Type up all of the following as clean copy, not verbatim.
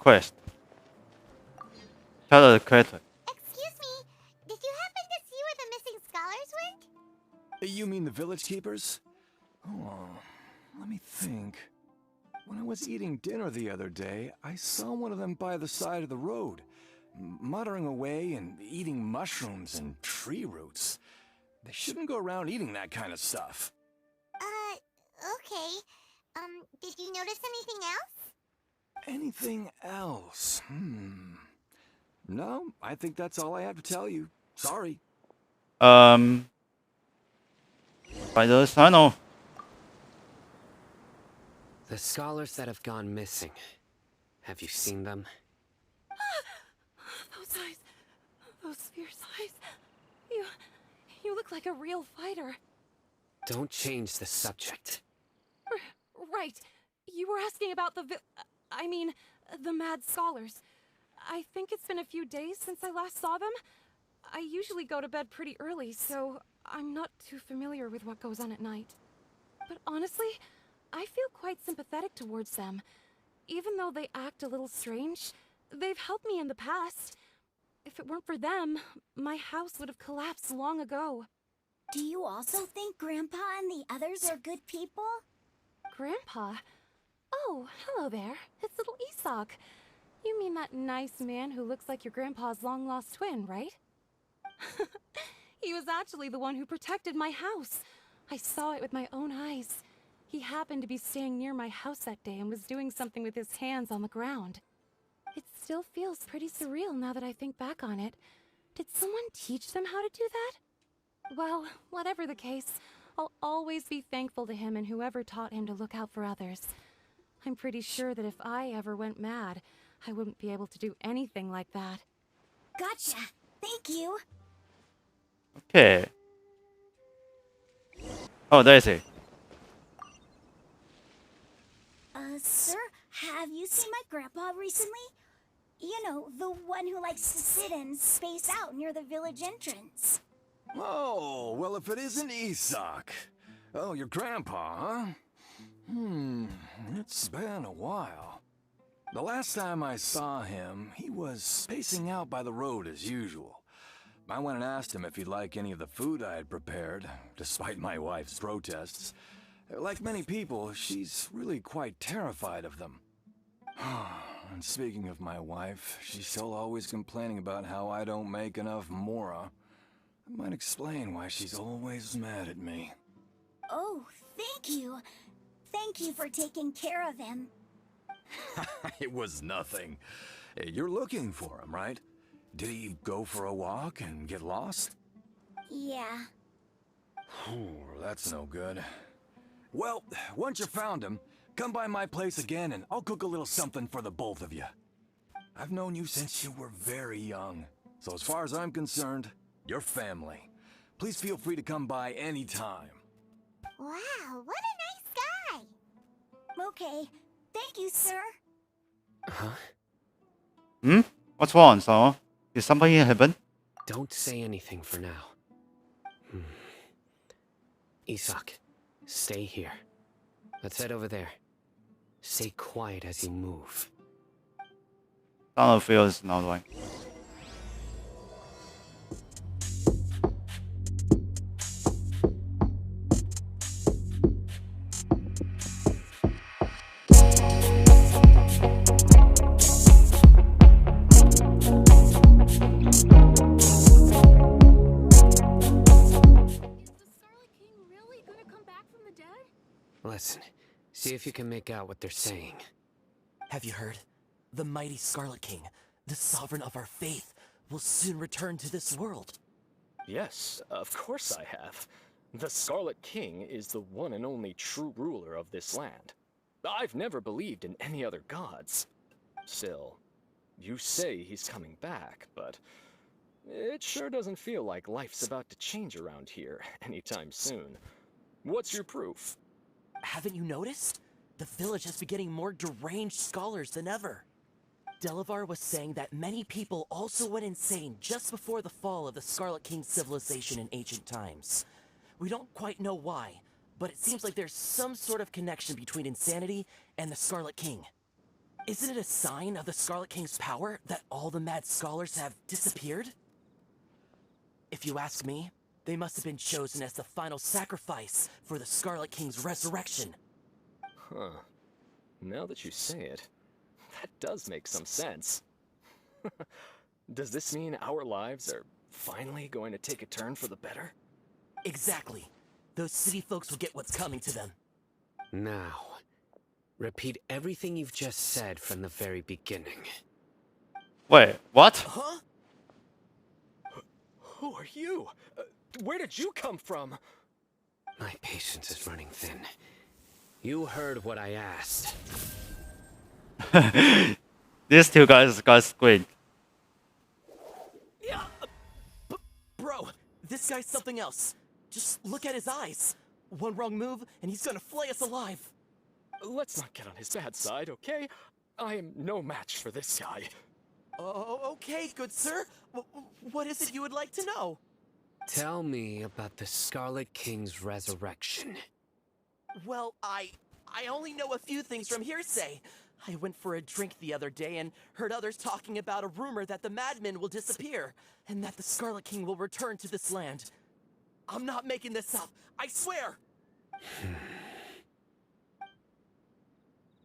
quest. Tell the quest. Excuse me, did you happen to see where the missing scholars went? You mean the village keepers? Oh, let me think. When I was eating dinner the other day, I saw one of them by the side of the road, muttering away and eating mushrooms and tree roots. They shouldn't go around eating that kind of stuff. Okay. Did you notice anything else? Anything else? No, I think that's all I have to tell you. Sorry. By the tunnel. The scholars that have gone missing. Have you seen them? Those eyes. Those fierce eyes. You look like a real fighter. Don't change the subject. Right. You were asking about the the mad scholars. I think it's been a few days since I last saw them. I usually go to bed pretty early, so I'm not too familiar with what goes on at night. But honestly, I feel quite sympathetic towards them. Even though they act a little strange, they've helped me in the past. If it weren't for them, my house would have collapsed long ago. Do you also think Grandpa and the others are good people? Grandpa? Oh, hello there. It's little Isak. You mean that nice man who looks like your grandpa's long-lost twin, right? He was actually the one who protected my house. I saw it with my own eyes. He happened to be staying near my house that day and was doing something with his hands on the ground. It still feels pretty surreal now that I think back on it. Did someone teach them how to do that? Well, whatever the case, I'll always be thankful to him and whoever taught him to look out for others. I'm pretty sure that if I ever went mad, I wouldn't be able to do anything like that. Gotcha. Thank you. Okay. Oh, there is it. Sir, have you seen my grandpa recently? You know, the one who likes to sit and space out near the village entrance. Oh, well, if it isn't Isak. Oh, your grandpa, huh? It's been a while. The last time I saw him, he was spacing out by the road as usual. I went and asked him if he'd like any of the food I had prepared, despite my wife's protests. Like many people, she's really quite terrified of them. And speaking of my wife, she's still always complaining about how I don't make enough mora. That might explain why she's always mad at me. Oh, thank you. Thank you for taking care of him. It was nothing. Hey, you're looking for him, right? Did he go for a walk and get lost? Yeah. That's no good. Well, once you found him, come by my place again and I'll cook a little something for the both of you. I've known you since you were very young, so as far as I'm concerned, you're family. Please feel free to come by anytime. Wow, what a nice guy. Okay, thank you, sir. Huh? What's wrong, so? Did something happen? Don't say anything for now. Isak, stay here. Let's head over there. Stay quiet as you move. Sound feels not right. Listen, see if you can make out what they're saying. Have you heard? The mighty Scarlet King, the sovereign of our faith, will soon return to this world. Yes, of course I have. The Scarlet King is the one and only true ruler of this land. I've never believed in any other gods. Still, you say he's coming back, but it sure doesn't feel like life's about to change around here anytime soon. What's your proof? Haven't you noticed? The village has been getting more deranged scholars than ever. Delavar was saying that many people also went insane just before the fall of the Scarlet King civilization in ancient times. We don't quite know why, but it seems like there's some sort of connection between insanity and the Scarlet King. Isn't it a sign of the Scarlet King's power that all the mad scholars have disappeared? If you ask me, they must have been chosen as the final sacrifice for the Scarlet King's resurrection. Huh. Now that you say it, that does make some sense. Does this mean our lives are finally going to take a turn for the better? Exactly. Those city folks will get what's coming to them. Now, repeat everything you've just said from the very beginning. Wait, what? Huh? Who are you? Where did you come from? My patience is running thin. You heard what I asked. These two guys got squid. Yeah. Bro, this guy's something else. Just look at his eyes. One wrong move, and he's gonna flay us alive. Let's not get on his bad side, okay? I am no match for this guy. Oh, okay, good sir. What is it you would like to know? Tell me about the Scarlet King's resurrection. Well, I only know a few things from hearsay. I went for a drink the other day and heard others talking about a rumor that the madmen will disappear and that the Scarlet King will return to this land. I'm not making this up. I swear.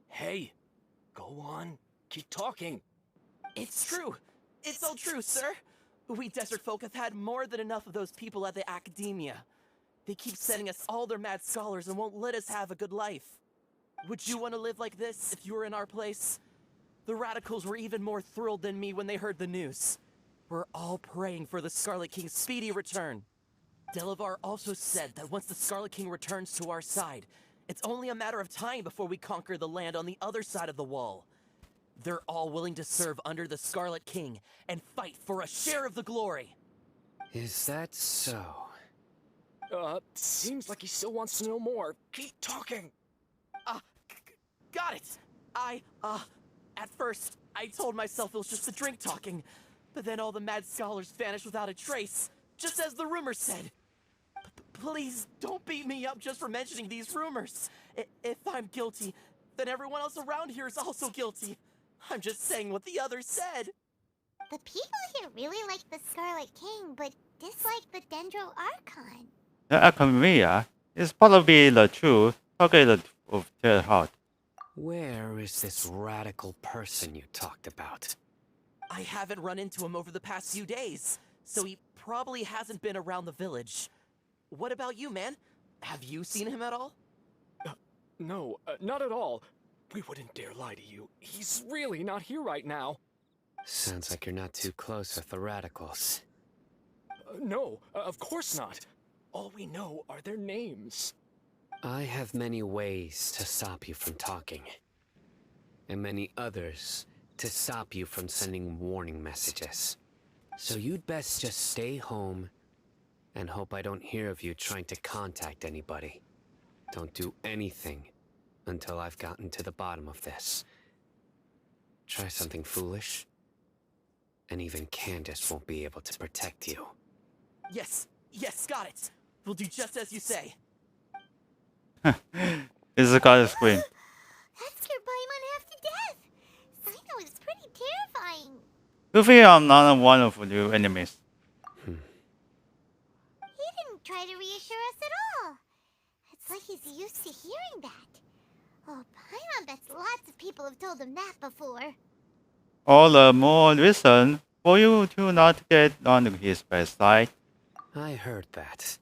Hey, go on. Keep talking. It's true. It's all true, sir. We desert folk have had more than enough of those people at the academia. They keep sending us all their mad scholars and won't let us have a good life. Would you want to live like this if you were in our place? The radicals were even more thrilled than me when they heard the news. We're all praying for the Scarlet King's speedy return. Delavar also said that once the Scarlet King returns to our side, it's only a matter of time before we conquer the land on the other side of the wall. They're all willing to serve under the Scarlet King and fight for a share of the glory. Is that so? Seems like he still wants to know more. Keep talking. Got it. At first, I told myself it was just the drink talking, but then all the mad scholars vanished without a trace, just as the rumor said. Please don't beat me up just for mentioning these rumors. If I'm guilty, then everyone else around here is also guilty. I'm just saying what the others said. The people here really like the Scarlet King, but dislike the Dendro Archon. The academia is probably the true target of their heart. Where is this radical person you talked about? I haven't run into him over the past few days, so he probably hasn't been around the village. What about you, man? Have you seen him at all? No, not at all. We wouldn't dare lie to you. He's really not here right now. Sounds like you're not too close with the radicals. No, of course not. All we know are their names. I have many ways to stop you from talking. And many others to stop you from sending warning messages. So you'd best just stay home and hope I don't hear of you trying to contact anybody. Don't do anything until I've gotten to the bottom of this. Try something foolish, and even Candace won't be able to protect you. Yes, got it. We'll do just as you say. This is a guy's screen. That scared Paimon half to death. Sino is pretty terrifying. You think I'm not one of your enemies? He didn't try to reassure us at all. It's like he's used to hearing that. Oh, Paimon bets lots of people have told him that before. All the more reason for you to not get on his bad side. I heard that.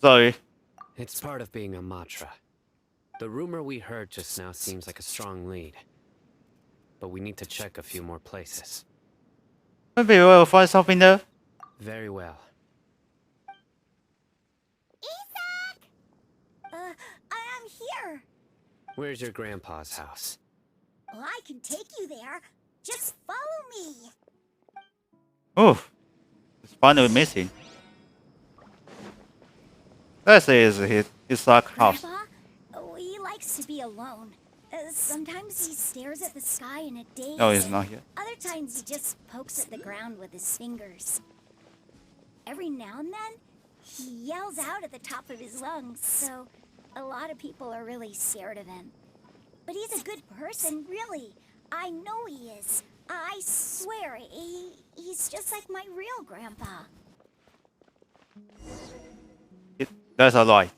Sorry. It's part of being a Matra. The rumor we heard just now seems like a strong lead. But we need to check a few more places. Maybe we'll find something there. Very well. Isaac! I'm here. Where's your grandpa's house? Well, I can take you there. Just follow me. Oof. It's finally missing. This is his house. Grandpa, he likes to be alone. Sometimes he stares at the sky in a daze. No, he's not here. Other times he just pokes at the ground with his fingers. Every now and then, he yells out at the top of his lungs, so a lot of people are really scared of him. but he's a good person, really. I know he is. I swear, he's just like my real grandpa. That's a lie.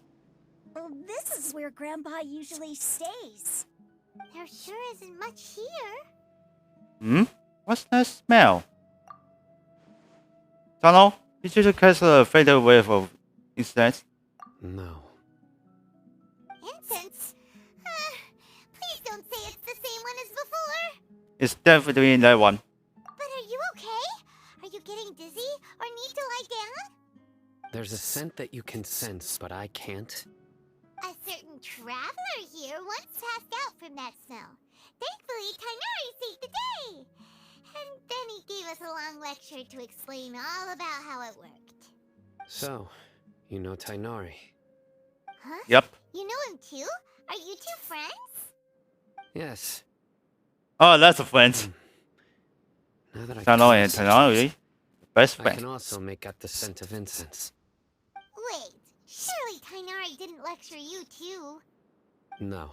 Well, this is where grandpa usually stays. There sure isn't much here. Hmm? What's that smell? Tunnel? Did you just catch a fatal wave of insects? No. Incense? Please don't say it's the same one as before. It's definitely that one. But are you okay? Are you getting dizzy or need to lie down? There's a scent that you can sense, but I can't. A certain traveler here once passed out from that smell. Thankfully, Tainari saved the day. And then he gave us a long lecture to explain all about how it worked. So, you know Tainari? Huh? Yep. You know him too? Are you two friends? Yes. Oh, that's a friend. Now that I Tunnel can and sense Tainari. Best I friend. can also make out the scent of incense. Wait, surely Tainari didn't lecture you too. No.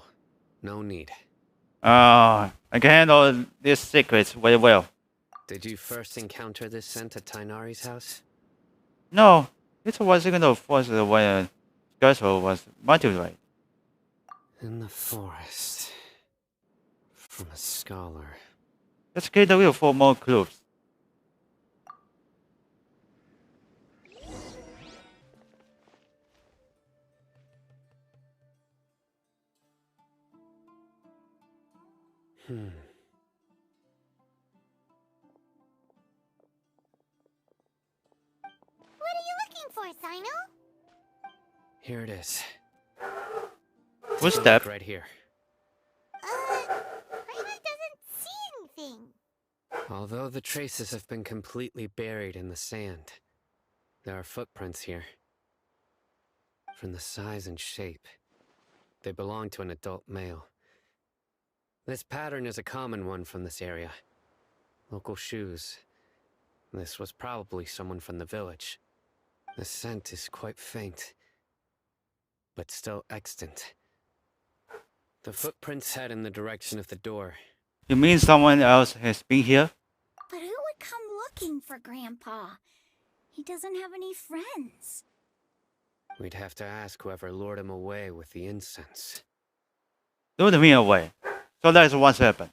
No need. I can handle these secrets very well. Did you first encounter this scent at Tainari's house? No, it was going to force when schedule was modulated. In the forest. From a scholar. Let's get the wheel for more clues. What are you looking for, Sino? Here it is. Footstep. Right here. Raven doesn't see anything. Although the traces have been completely buried in the sand, there are footprints here. From the size and shape, they belong to an adult male. This pattern is a common one from this area. Local shoes. This was probably someone from the village. The scent is quite faint, but still extant. The footprints head in the direction of the door. You mean someone else has been here? But who would come looking for Grandpa? He doesn't have any friends. We'd have to ask whoever lured him away with the incense. Lured me away. So that's what's happened.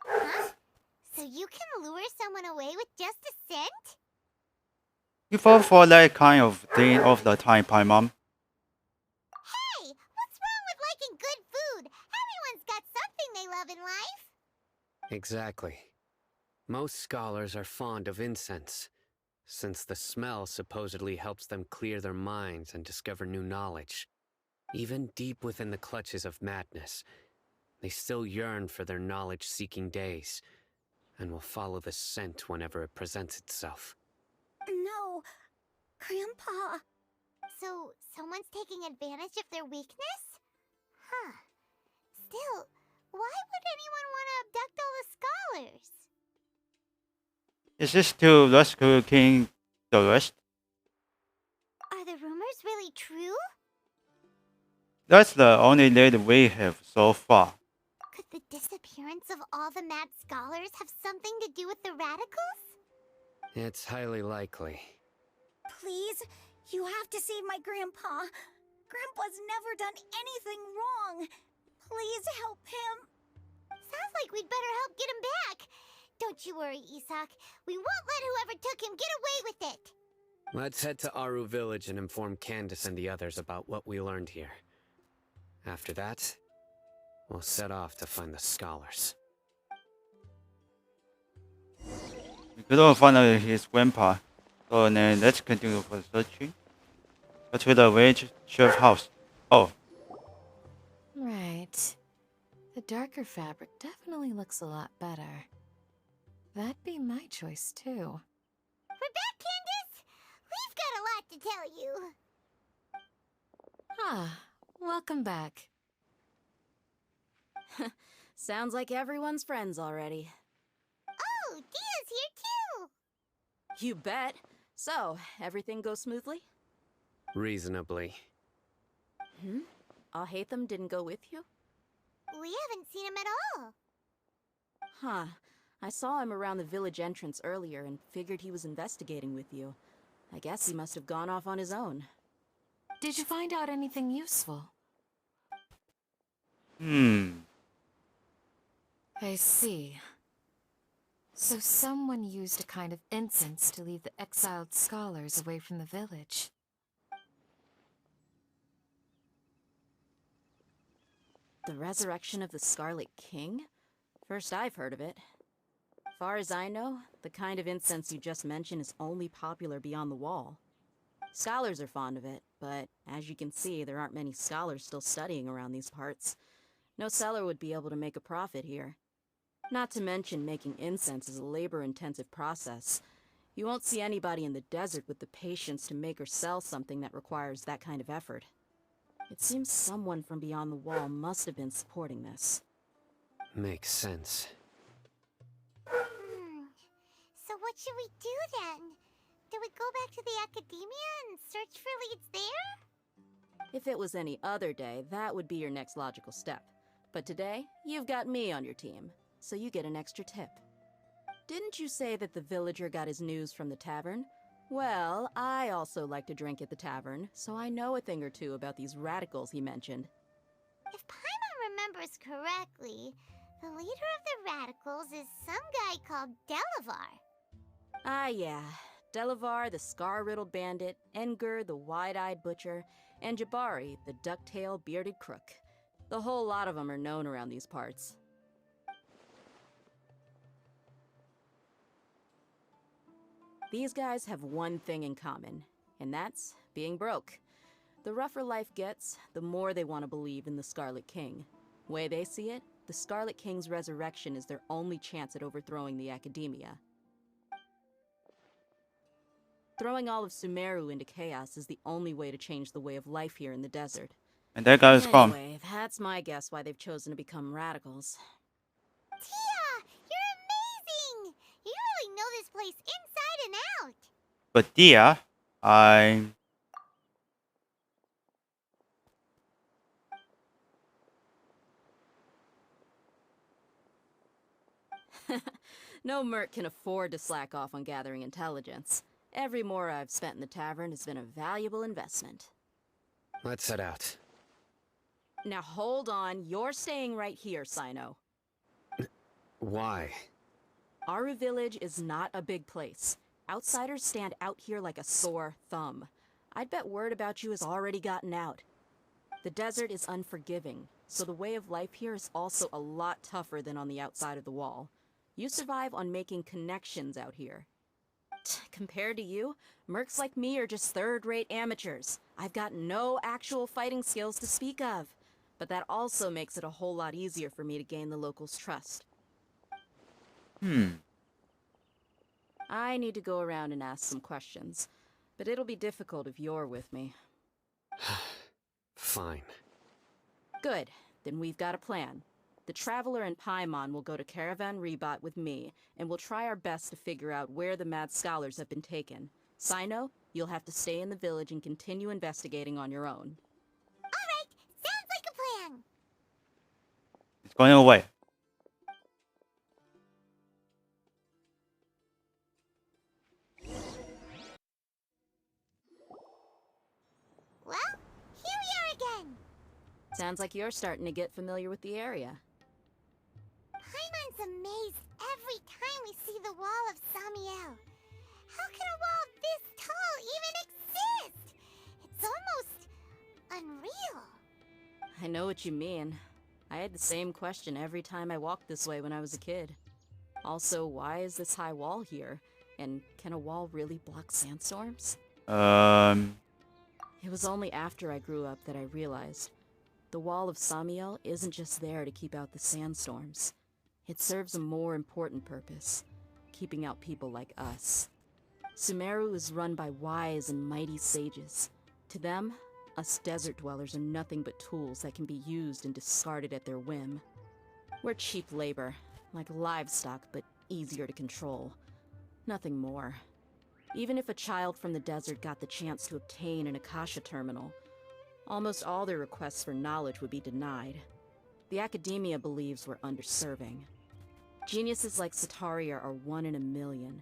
Huh? So you can lure someone away with just a scent? You fall for that kind of thing all the time, Pai Mom. Hey, what's wrong with liking good food? Everyone's got something they love in life. Exactly. Most scholars are fond of incense, since the smell supposedly helps them clear their minds and discover new knowledge. Even deep within the clutches of madness, they still yearn for their knowledge-seeking days, and will follow the scent whenever it presents itself. No, Grandpa. So, someone's taking advantage of their weakness? Huh. Still, why would anyone want to abduct all the scholars? Is this to rescue King Deshret? Are the rumors really true? That's the only lead we have so far. Could the disappearance of all the mad scholars have something to do with the radicals? It's highly likely. Please, you have to save my grandpa. Grandpa's never done anything wrong. Please help him. Sounds like we'd better help get him back. Don't you worry, Isak. We won't let whoever took him get away with it. Let's head to Aru Village and inform Candace and the others about what we learned here. After that, we'll set off to find the scholars. We couldn't find his grandpa, so then let's continue for searching. Go to the village chef house. Oh, Right. The darker fabric definitely looks a lot better. That'd be my choice, too. We're back, Candace. We've got a lot to tell you. Ah, welcome back. Sounds like everyone's friends already. Oh, Dia's here too. You bet. So, everything goes smoothly? Reasonably. Ahhatham didn't go with you? We haven't seen him at all. Huh. I saw him around the village entrance earlier and figured he was investigating with you. I guess he must have gone off on his own. Did you find out anything useful? I see. So someone used a kind of incense to lead the exiled scholars away from the village. The resurrection of the Scarlet King? First I've heard of it. Far as I know, the kind of incense you just mentioned is only popular beyond the wall. Scholars are fond of it, but as you can see, there aren't many scholars still studying around these parts. No seller would be able to make a profit here. Not to mention, making incense is a labor-intensive process. You won't see anybody in the desert with the patience to make or sell something that requires that kind of effort. It seems someone from beyond the wall must have been supporting this. Makes sense. So what should we do then? Do we go back to the academia and search for leads there? If it was any other day, that would be your next logical step. But today, you've got me on your team, so you get an extra tip. Didn't you say that the villager got his news from the tavern? Well, I also like to drink at the tavern, so I know a thing or two about these radicals he mentioned. If Paimon remembers correctly, the leader of the radicals is some guy called Delavar. Ah, yeah. Delavar, the scar-riddled bandit, Enger, the wide-eyed butcher, and Jabari, the duck-tailed bearded crook. The whole lot of them are known around these parts. These guys have one thing in common, and that's being broke. The rougher life gets, the more they want to believe in the Scarlet King. Way they see it, the Scarlet King's resurrection is their only chance at overthrowing the academia. Throwing all of Sumeru into chaos is the only way to change the way of life here in the desert. And that guy is gone. Anyway, that's my guess why they've chosen to become radicals. Tia, you're amazing! You really know this place inside and out. But Dia, No merc can afford to slack off on gathering intelligence. Every mora I've spent in the tavern has been a valuable investment. Let's head out. Now hold on, you're staying right here, Sino. Why? Aru Village is not a big place. Outsiders stand out here like a sore thumb. I'd bet word about you has already gotten out. The desert is unforgiving, so the way of life here is also a lot tougher than on the outside of the wall. You survive on making connections out here. Compared to you, mercs like me are just third-rate amateurs. I've got no actual fighting skills to speak of. But that also makes it a whole lot easier for me to gain the locals' trust. I need to go around and ask some questions, but it'll be difficult if you're with me. Fine. Good, then we've got a plan. The Traveler and Paimon will go to Caravan Rebot with me, and we'll try our best to figure out where the mad scholars have been taken. Sino, you'll have to stay in the village and continue investigating on your own. Alright, sounds like a plan. it's going away. Well, here we are again. Sounds like you're starting to get familiar with the area. Paimon's amazed every time we see the wall of Samiel. How can a wall this tall even exist? It's almost unreal. I know what you mean. I had the same question every time I walked this way when I was a kid. Also, why is this high wall here? And can a wall really block sandstorms? It was only after I grew up that I realized the wall of Samiel isn't just there to keep out the sandstorms. It serves a more important purpose, keeping out people like us. Sumeru is run by wise and mighty sages. To them, us desert dwellers are nothing but tools that can be used and discarded at their whim. We're cheap labor, like livestock, but easier to control. Nothing more. Even if a child from the desert got the chance to obtain an Akasha terminal, almost all their requests for knowledge would be denied. The Academia believes we're underserving. Geniuses like Sataria are 1 in a million.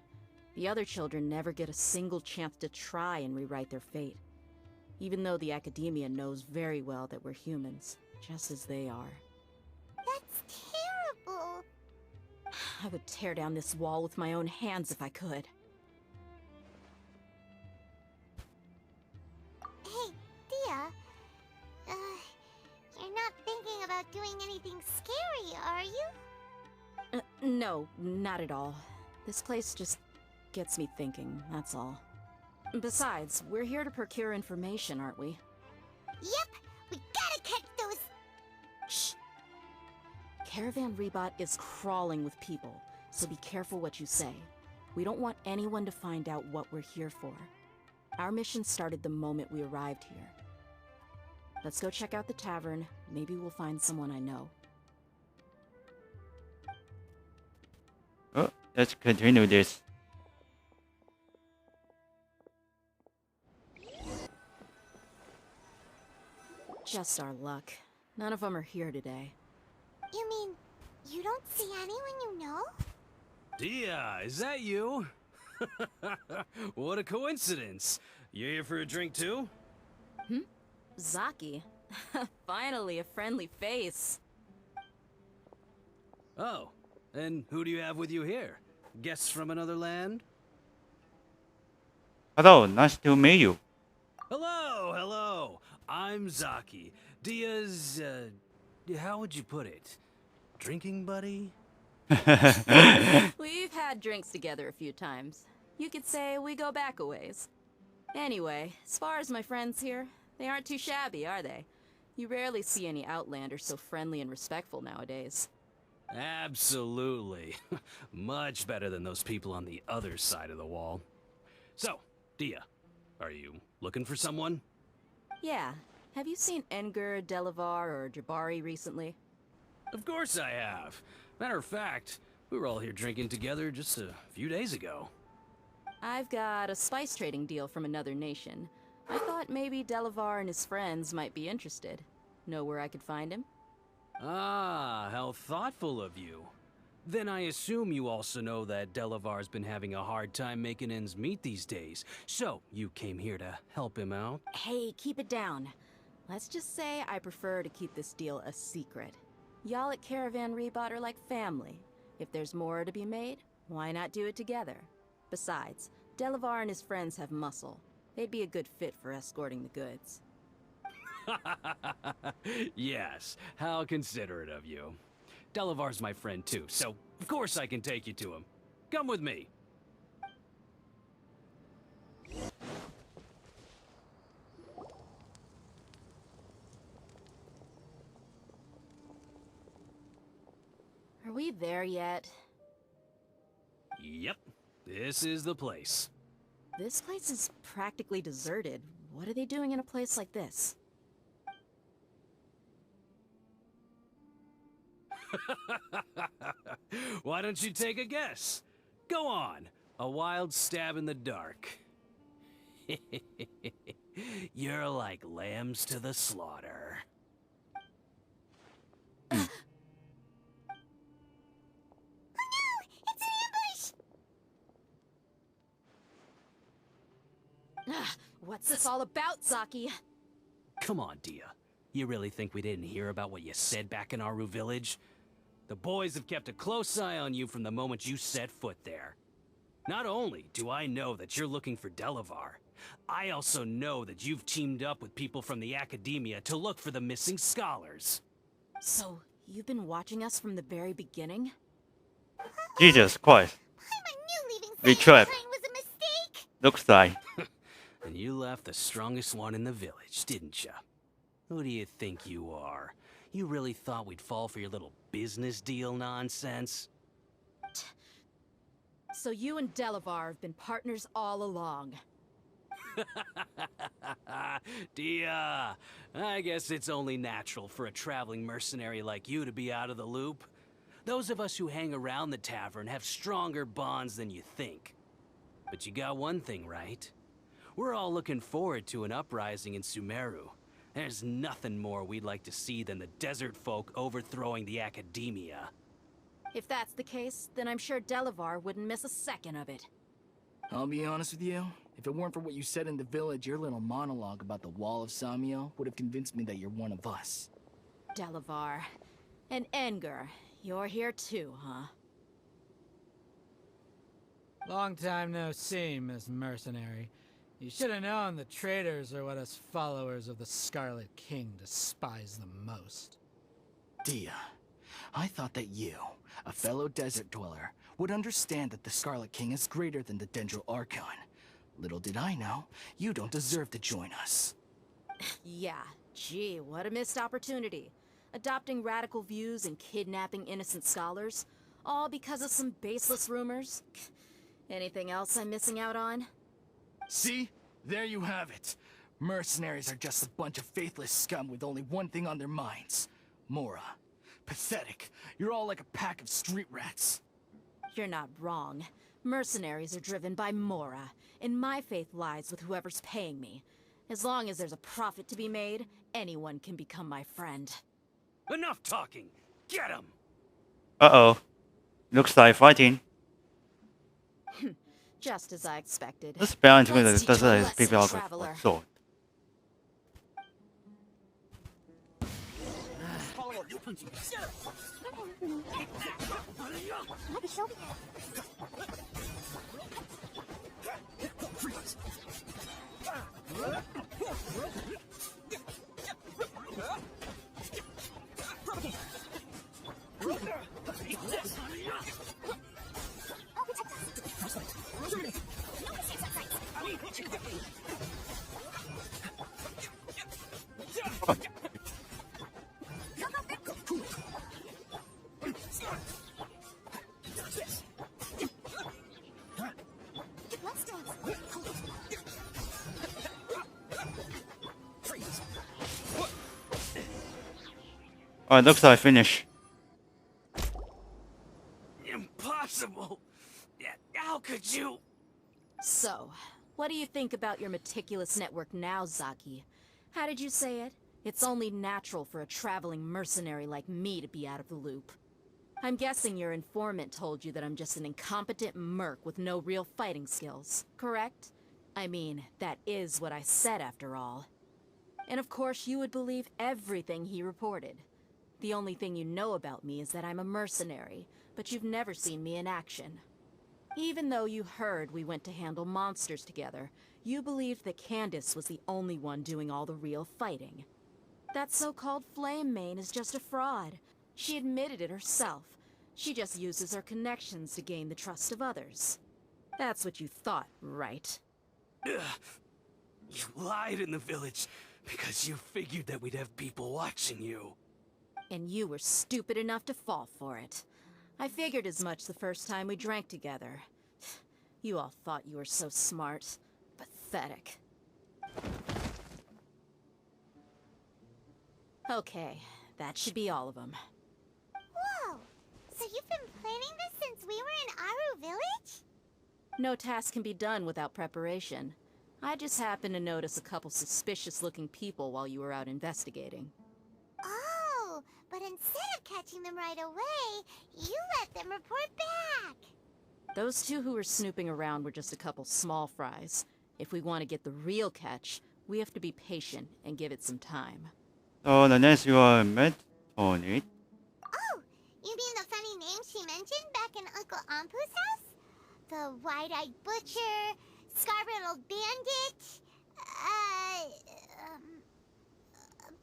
The other children never get a single chance to try and rewrite their fate. Even though the Academia knows very well that we're humans, just as they are. That's terrible. I would tear down this wall with my own hands if I could. Hey, Dia. You're not thinking about doing anything scary, are you? No, not at all. This place just gets me thinking, that's all. Besides, we're here to procure information, aren't we? Yep, we gotta catch those. Shh! Caravan Rebot is crawling with people, so be careful what you say. We don't want anyone to find out what we're here for. Our mission started the moment we arrived here. Let's go check out the tavern. Maybe we'll find someone I know. Oh, let's continue this. Just our luck. None of them are here today. You mean, you don't see anyone you know? Dia, is that you? What a coincidence. You here for a drink too? Zaki. Finally, a friendly face. Oh, and who do you have with you here? Guests from another land? Hello, nice to meet you. Hello, hello. I'm Zaki. Dia's, how would you put it? Drinking buddy? We've had drinks together a few times. You could say we go back a ways. Anyway, as far as my friends here, they aren't too shabby, are they? You rarely see any Outlanders so friendly and respectful nowadays. Absolutely. Much better than those people on the other side of the wall. So, Dia, are you looking for someone? Yeah. Have you seen Enger, Delavar, or Jabari recently? Of course I have. Matter of fact, we were all here drinking together just a few days ago. I've got a spice trading deal from another nation. I thought maybe Delavar and his friends might be interested. Know where I could find him? Ah, how thoughtful of you. Then I assume you also know that Delavar's been having a hard time making ends meet these days. So, you came here to help him out? Hey, keep it down. Let's just say I prefer to keep this deal a secret. Y'all at Caravan Rebot are like family. If there's more to be made, why not do it together? Besides, Delavar and his friends have muscle. They'd be a good fit for escorting the goods. Yes, how considerate of you. Delavar's my friend too, so of course I can take you to him. Come with me. Are we there yet? Yep, this is the place. This place is practically deserted. What are they doing in a place like this? Why don't you take a guess? Go on, a wild stab in the dark. You're like lambs to the slaughter. What's this all about, Zaki? Come on, Dia. You really think we didn't hear about what you said back in Aru village? The boys have kept a close eye on you from the moment you set foot there. Not only do I know that you're looking for Delavar, I also know that you've teamed up with people from the Academia to look for the missing scholars. So, you've been watching us from the very beginning? Jesus Christ. I knew leaving We tried. Sunshine was a mistake. Looks like. And you left the strongest one in the village, didn't ya? Who do you think you are? You really thought we'd fall for your little business deal nonsense? So you and Delavar have been partners all along. Dia, I guess it's only natural for a traveling mercenary like you to be out of the loop. Those of us who hang around the tavern have stronger bonds than you think. But you got one thing right. We're all looking forward to an uprising in Sumeru. There's nothing more we'd like to see than the desert folk overthrowing the academia. If that's the case, then I'm sure Delavar wouldn't miss a second of it. I'll be honest with you. If it weren't for what you said in the village, your little monologue about the Wall of Samiel would have convinced me that you're one of us. Delavar. And Enger, you're here too, huh? Long time no see, Miss Mercenary. You should have known the traitors are what us followers of the Scarlet King despise the most. Dia, I thought that you, a fellow desert dweller, would understand that the Scarlet King is greater than the Dendro Archon. Little did I know, you don't deserve to join us. Yeah, gee, what a missed opportunity. Adopting radical views and kidnapping innocent scholars, all because of some baseless rumors. Anything else I'm missing out on? See? There you have it. Mercenaries are just a bunch of faithless scum with only one thing on their minds. Mora. Pathetic. You're all like a pack of street rats. You're not wrong. Mercenaries are driven by Mora, and my faith lies with whoever's paying me. As long as there's a profit to be made, anyone can become my friend. Enough talking! Get him! Uh-oh. Looks like fighting. Just as I expected. This balance with Let's it teach you a doesn't lesson, people traveler. sword. Alright, looks like finish. Impossible! How could you? So, what do you think about your meticulous network now, Zaki? How did you say it? It's only natural for a traveling mercenary like me to be out of the loop. I'm guessing your informant told you that I'm just an incompetent merc with no real fighting skills, correct? I mean, that is what I said after all. And of course you would believe everything he reported. The only thing you know about me is that I'm a mercenary, but you've never seen me in action. Even though you heard we went to handle monsters together, you believed that Candace was the only one doing all the real fighting. That so-called Flame Mane is just a fraud. She admitted it herself. She just uses her connections to gain the trust of others. That's what you thought, right? You lied in the village because you figured that we'd have people watching you. And you were stupid enough to fall for it. I figured as much the first time we drank together. You all thought you were so smart. Pathetic. Okay, that should be all of them. Whoa! So you've been planning this since we were in Aru Village? No task can be done without preparation. I just happened to notice a couple suspicious-looking people while you were out investigating. Oh, but instead of catching them right away, you let them report back. Those two who were snooping around were just a couple small fries. If we want to get the real catch, we have to be patient and give it some time. So the next you are met on it. Oh, you mean the funny name she mentioned back in Uncle Ampu's house? The wide-eyed butcher, scar-riddled bandit,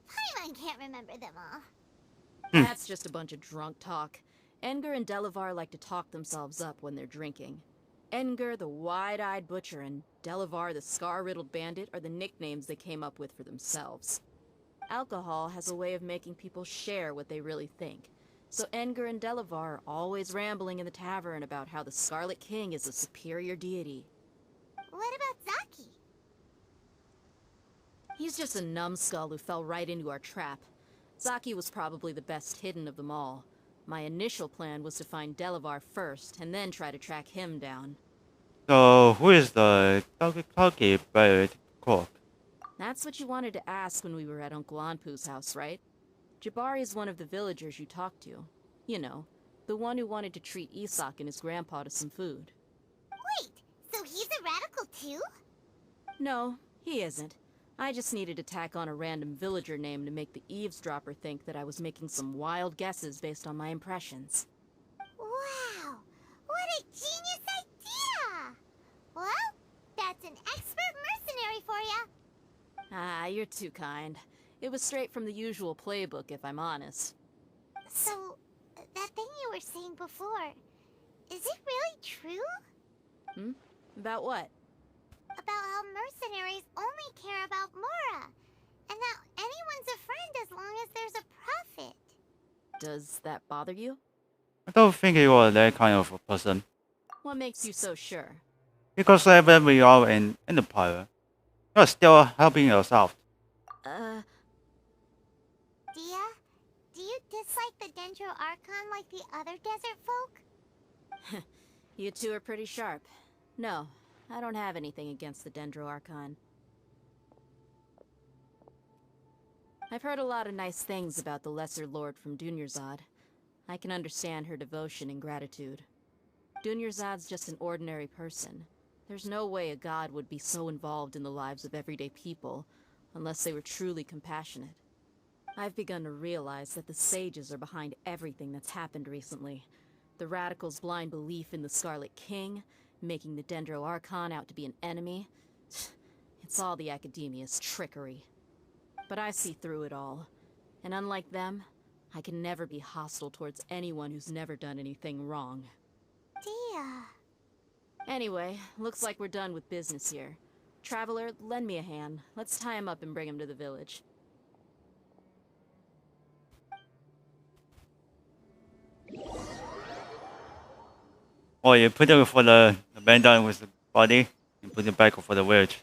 Paimon can't remember them all. That's just a bunch of drunk talk. Enger and Delavar like to talk themselves up when they're drinking. Enger, the wide-eyed butcher, and Delavar, the scar-riddled bandit, are the nicknames they came up with for themselves. Alcohol has a way of making people share what they really think. So Enger and Delavar are always rambling in the tavern about how the Scarlet King is a superior deity. What about Zaki? He's just a numbskull who fell right into our trap. Zaki was probably the best hidden of them all. My initial plan was to find Delavar first, and then try to track him down. So who is the talky bird cook? That's what you wanted to ask when we were at Uncle Anpu's house, right? Jabari is one of the villagers you talked to. You know, the one who wanted to treat Isak and his grandpa to some food. Wait, so he's a radical too? No, he isn't. I just needed to tack on a random villager name to make the eavesdropper think that I was making some wild guesses based on my impressions. Wow, what a genius idea! Well, that's an expert mercenary for ya. Ah, you're too kind. It was straight from the usual playbook, if I'm honest. So, that thing you were saying before, is it really true? About what? About how mercenaries only care about Mora, and that anyone's a friend as long as there's a profit. Does that bother you? I don't think you are that kind of a person. What makes you so sure? Because even we are an empire, you are still helping yourself. Dia, do you dislike the Dendro Archon like the other desert folk? You two are pretty sharp. No, I don't have anything against the Dendro Archon. I've heard a lot of nice things about the Lesser Lord from Dunyarzad. I can understand her devotion and gratitude. Dunyarzad's just an ordinary person. There's no way a god would be so involved in the lives of everyday people, unless they were truly compassionate. I've begun to realize that the sages are behind everything that's happened recently. The radicals' blind belief in the Scarlet King, making the Dendro Archon out to be an enemy. It's all the academia's trickery. But I see through it all. And unlike them, I can never be hostile towards anyone who's never done anything wrong. Dia. Anyway, looks like we're done with business here. Traveler, lend me a hand. Let's tie him up and bring him to the village. Or you put it for the man down with the body and put it back for the village.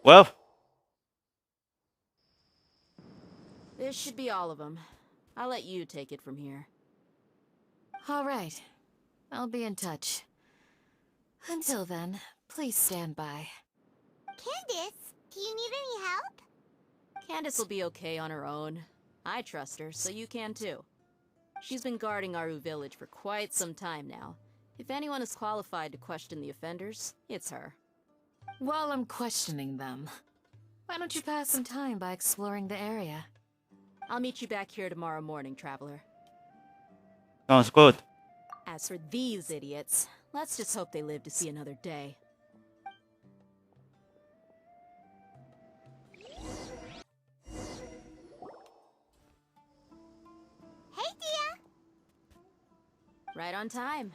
Well, This should be all of them. I'll let you take it from here. All right. I'll be in touch. Until then, please stand by. Candace, do you need any help? Candace will be okay on her own. I trust her, so you can too. She's been guarding Aru village for quite some time now. If anyone is qualified to question the offenders, it's her. While I'm questioning them, why don't you pass some time by exploring the area? I'll meet you back here tomorrow morning, Traveler. sounds good. As for these idiots, let's just hope they live to see another day. Hey, Dia. Right on time.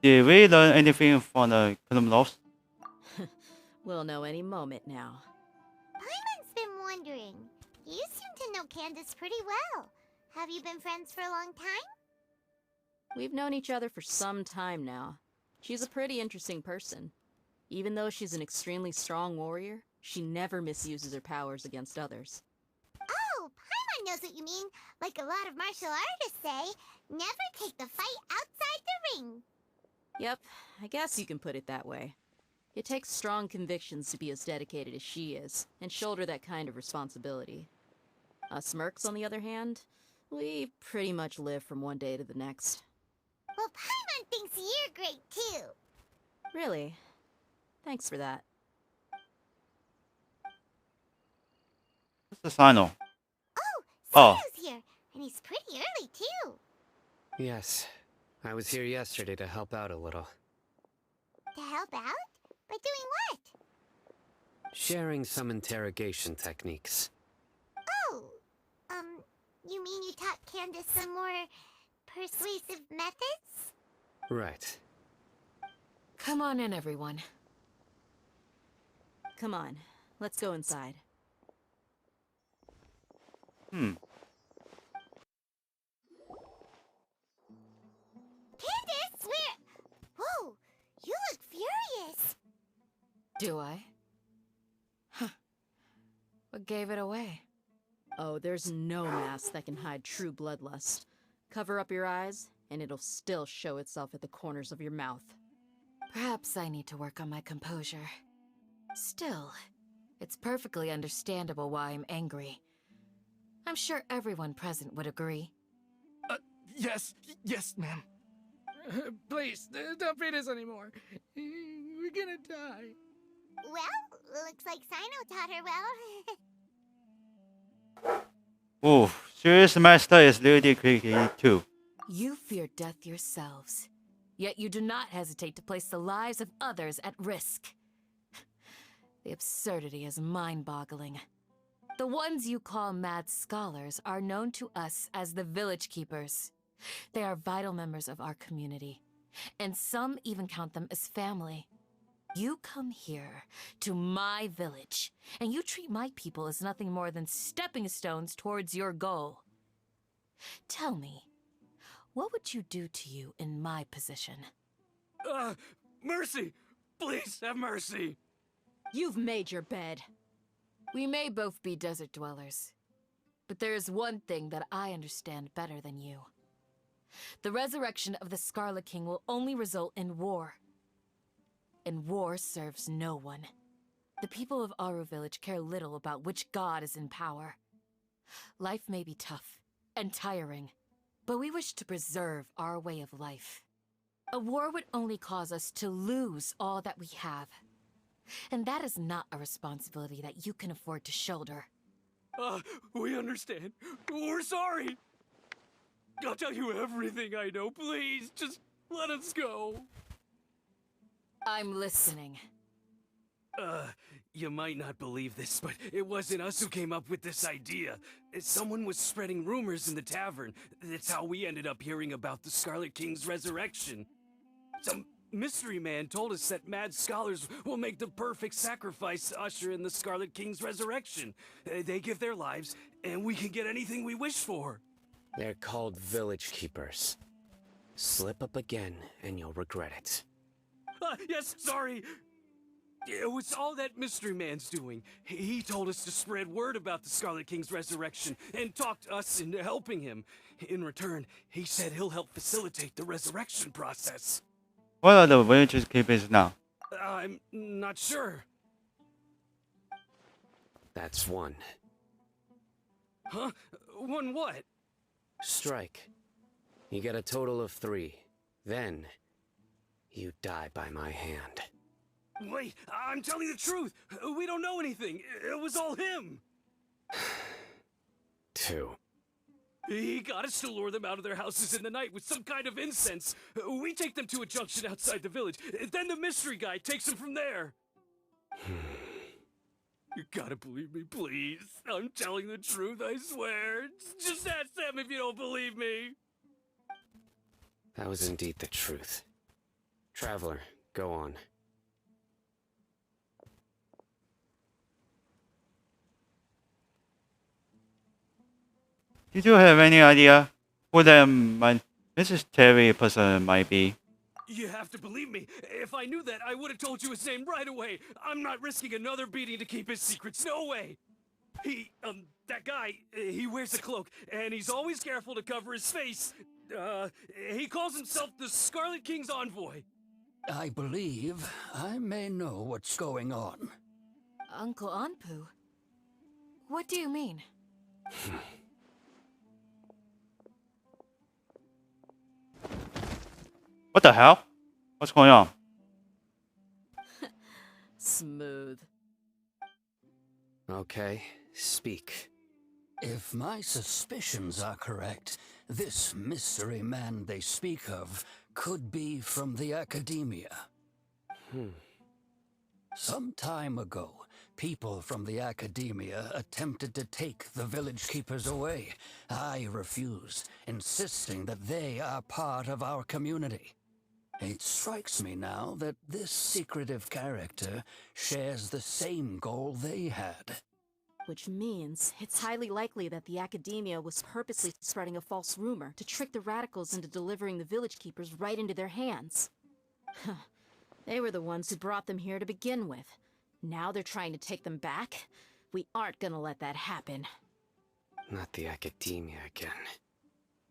Did we learn anything from the criminals? We'll know any moment now. Paimon's been wondering. You seem to know Candace pretty well. Have you been friends for a long time? We've known each other for some time now. She's a pretty interesting person. Even though she's an extremely strong warrior, she never misuses her powers against others. Oh, Paimon knows what you mean. Like a lot of martial artists say, never take the fight outside the ring. Yep, I guess you can put it that way. It takes strong convictions to be as dedicated as she is, and shoulder that kind of responsibility. Us mercs, on the other hand, we pretty much live from one day to the next. Well, Paimon thinks you're great too. Really? Thanks for that. What's the signal? Oh, Oh. Sato's here, and he's pretty early too. Yes, I was here yesterday to help out a little. To help out? By doing what? Sharing some interrogation techniques. Oh, you mean you taught Candace some more persuasive methods? Right. Come on in, everyone. Come on, let's go inside. Candace, where... Whoa, you look furious. Do I? Huh. What gave it away? Oh, there's no mask that can hide true bloodlust. Cover up your eyes, and it'll still show itself at the corners of your mouth. Perhaps I need to work on my composure. Still, It's perfectly understandable why I'm angry. I'm sure everyone present would agree. Yes, ma'am. Please, don't beat us anymore. We're gonna die. Well, looks like Sino taught her well. Ooh, Serious Master is really quickly too. You fear death yourselves, yet you do not hesitate to place the lives of others at risk. The absurdity is mind-boggling. The ones you call mad scholars are known to us as the Village Keepers. They are vital members of our community, and some even count them as family. You come here, to my village, and you treat my people as nothing more than stepping stones towards your goal. Tell me, what would you do to you in my position? Mercy! Please have mercy! You've made your bed. We may both be desert dwellers, but there is one thing that I understand better than you. The resurrection of the Scarlet King will only result in war. And war serves no one. The people of Aru Village care little about which god is in power. Life may be tough and tiring, but we wish to preserve our way of life. A war would only cause us to lose all that we have. And that is not a responsibility that you can afford to shoulder. We understand. We're sorry. I'll tell you everything I know. Please, just let us go. I'm listening. You might not believe this, but it wasn't us who came up with this idea. Someone was spreading rumors in the tavern. That's how we ended up hearing about the Scarlet King's resurrection. Some mystery man told us that mad scholars will make the perfect sacrifice to usher in the Scarlet King's resurrection. They give their lives, and we can get anything we wish for. They're called Village Keepers. Slip up again, and you'll regret it. Yes, sorry. It was all that mystery man's doing. He told us to spread word about the Scarlet King's resurrection and talked us into helping him. In return, he said he'll help facilitate the resurrection process. What are the Village Keepers now? I'm not sure. That's one. Huh? One what? Strike. You get a total of 3. Then, you die by my hand. Wait, I'm telling the truth. We don't know anything. It was all him. 2. He got us to lure them out of their houses in the night with some kind of incense. We take them to a junction outside the village. Then the mystery guy takes them from there. You gotta believe me, please. I'm telling the truth, I swear. Just ask them if you don't believe me. That was indeed the truth. Traveler, go on. Did you have any idea who the Mrs. Terry person might be? You have to believe me. If I knew that, I would have told you his name right away. I'm not risking another beating to keep his secrets. No way. That guy, he wears a cloak, and he's always careful to cover his face. He calls himself the Scarlet King's envoy. I believe I may know what's going on. Uncle Anpu? What do you mean? What the hell? What's going on? Smooth. Okay, speak. If my suspicions are correct, this mystery man they speak of could be from the Academia. Some time ago, people from the Academia attempted to take the Village Keepers away. I refused, insisting that they are part of our community. It strikes me now that this secretive character shares the same goal they had. Which means it's highly likely that the Academia was purposely spreading a false rumor to trick the radicals into delivering the Village Keepers right into their hands. They were the ones who brought them here to begin with. Now they're trying to take them back? We aren't gonna let that happen. Not the Academia again.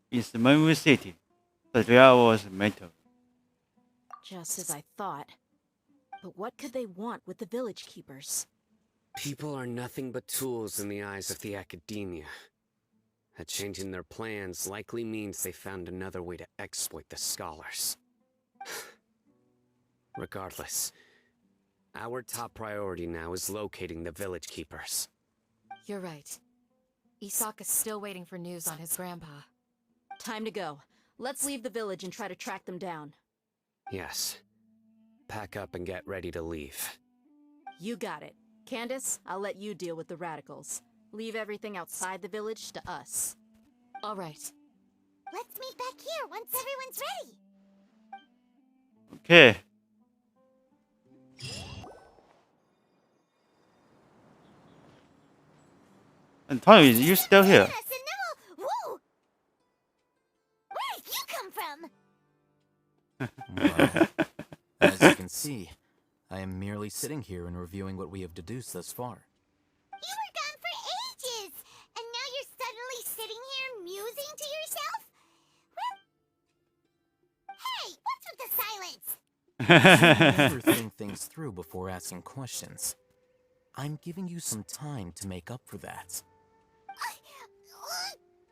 It's the Moon City. The real was mental. Just as I thought. But what could they want with the Village Keepers? People are nothing but tools in the eyes of the academia. A change in their plans likely means they found another way to exploit the scholars. Regardless, our top priority now is locating the village keepers. You're right. Isak is still waiting for news on his grandpa. Time to go. Let's leave the village and try to track them down. Yes. Pack up and get ready to leave. You got it. Candace, I'll let you deal with the radicals. Leave everything outside the village to us. All right. Let's meet back here once everyone's ready. Okay. Antonio, you still here? Yes, and then we'll... Woo! Where did you come from? Well, as you can see, I am merely sitting here and reviewing what we have deduced thus far. You were gone for ages, and now you're suddenly sitting here musing to yourself? Well, hey, what's with the silence? You never think things through before asking questions. I'm giving you some time to make up for that.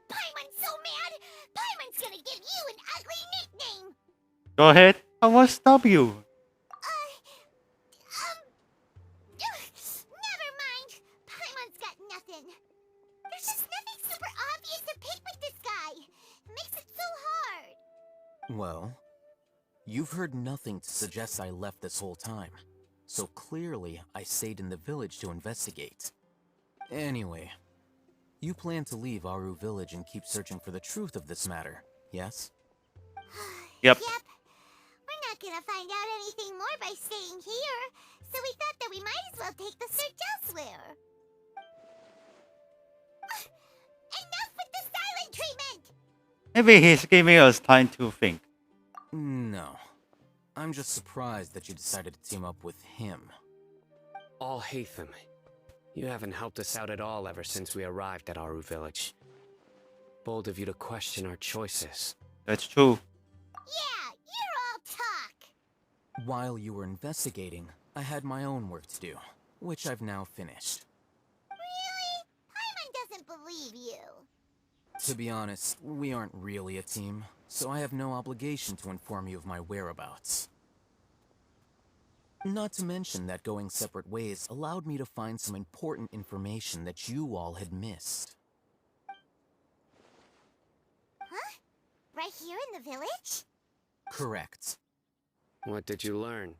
Paimon's so mad! Paimon's gonna give you an ugly nickname! Go ahead. I won't stop you. Never mind. Paimon's got nothing. There's just nothing super obvious to pick with this guy. It makes it so hard. Well, you've heard nothing to suggest I left this whole time. So clearly, I stayed in the village to investigate. Anyway, you plan to leave Aru village and keep searching for the truth of this matter, yes? Yep. We're not gonna find out anything more by staying here, so we thought that we might as well take the search elsewhere. Enough with the silent treatment! Maybe he's giving us time to think. No. I'm just surprised that you decided to team up with him. All Hatham, you haven't helped us out at all ever since we arrived at Aru village. Bold of you to question our choices. That's true. Yeah, you're all talk. While you were investigating, I had my own work to do, which I've now finished. Really? Paimon doesn't believe you. To be honest, we aren't really a team, so I have no obligation to inform you of my whereabouts. Not to mention that going separate ways allowed me to find some important information that you all had missed. Huh? Right here in the village? Correct. What did you learn?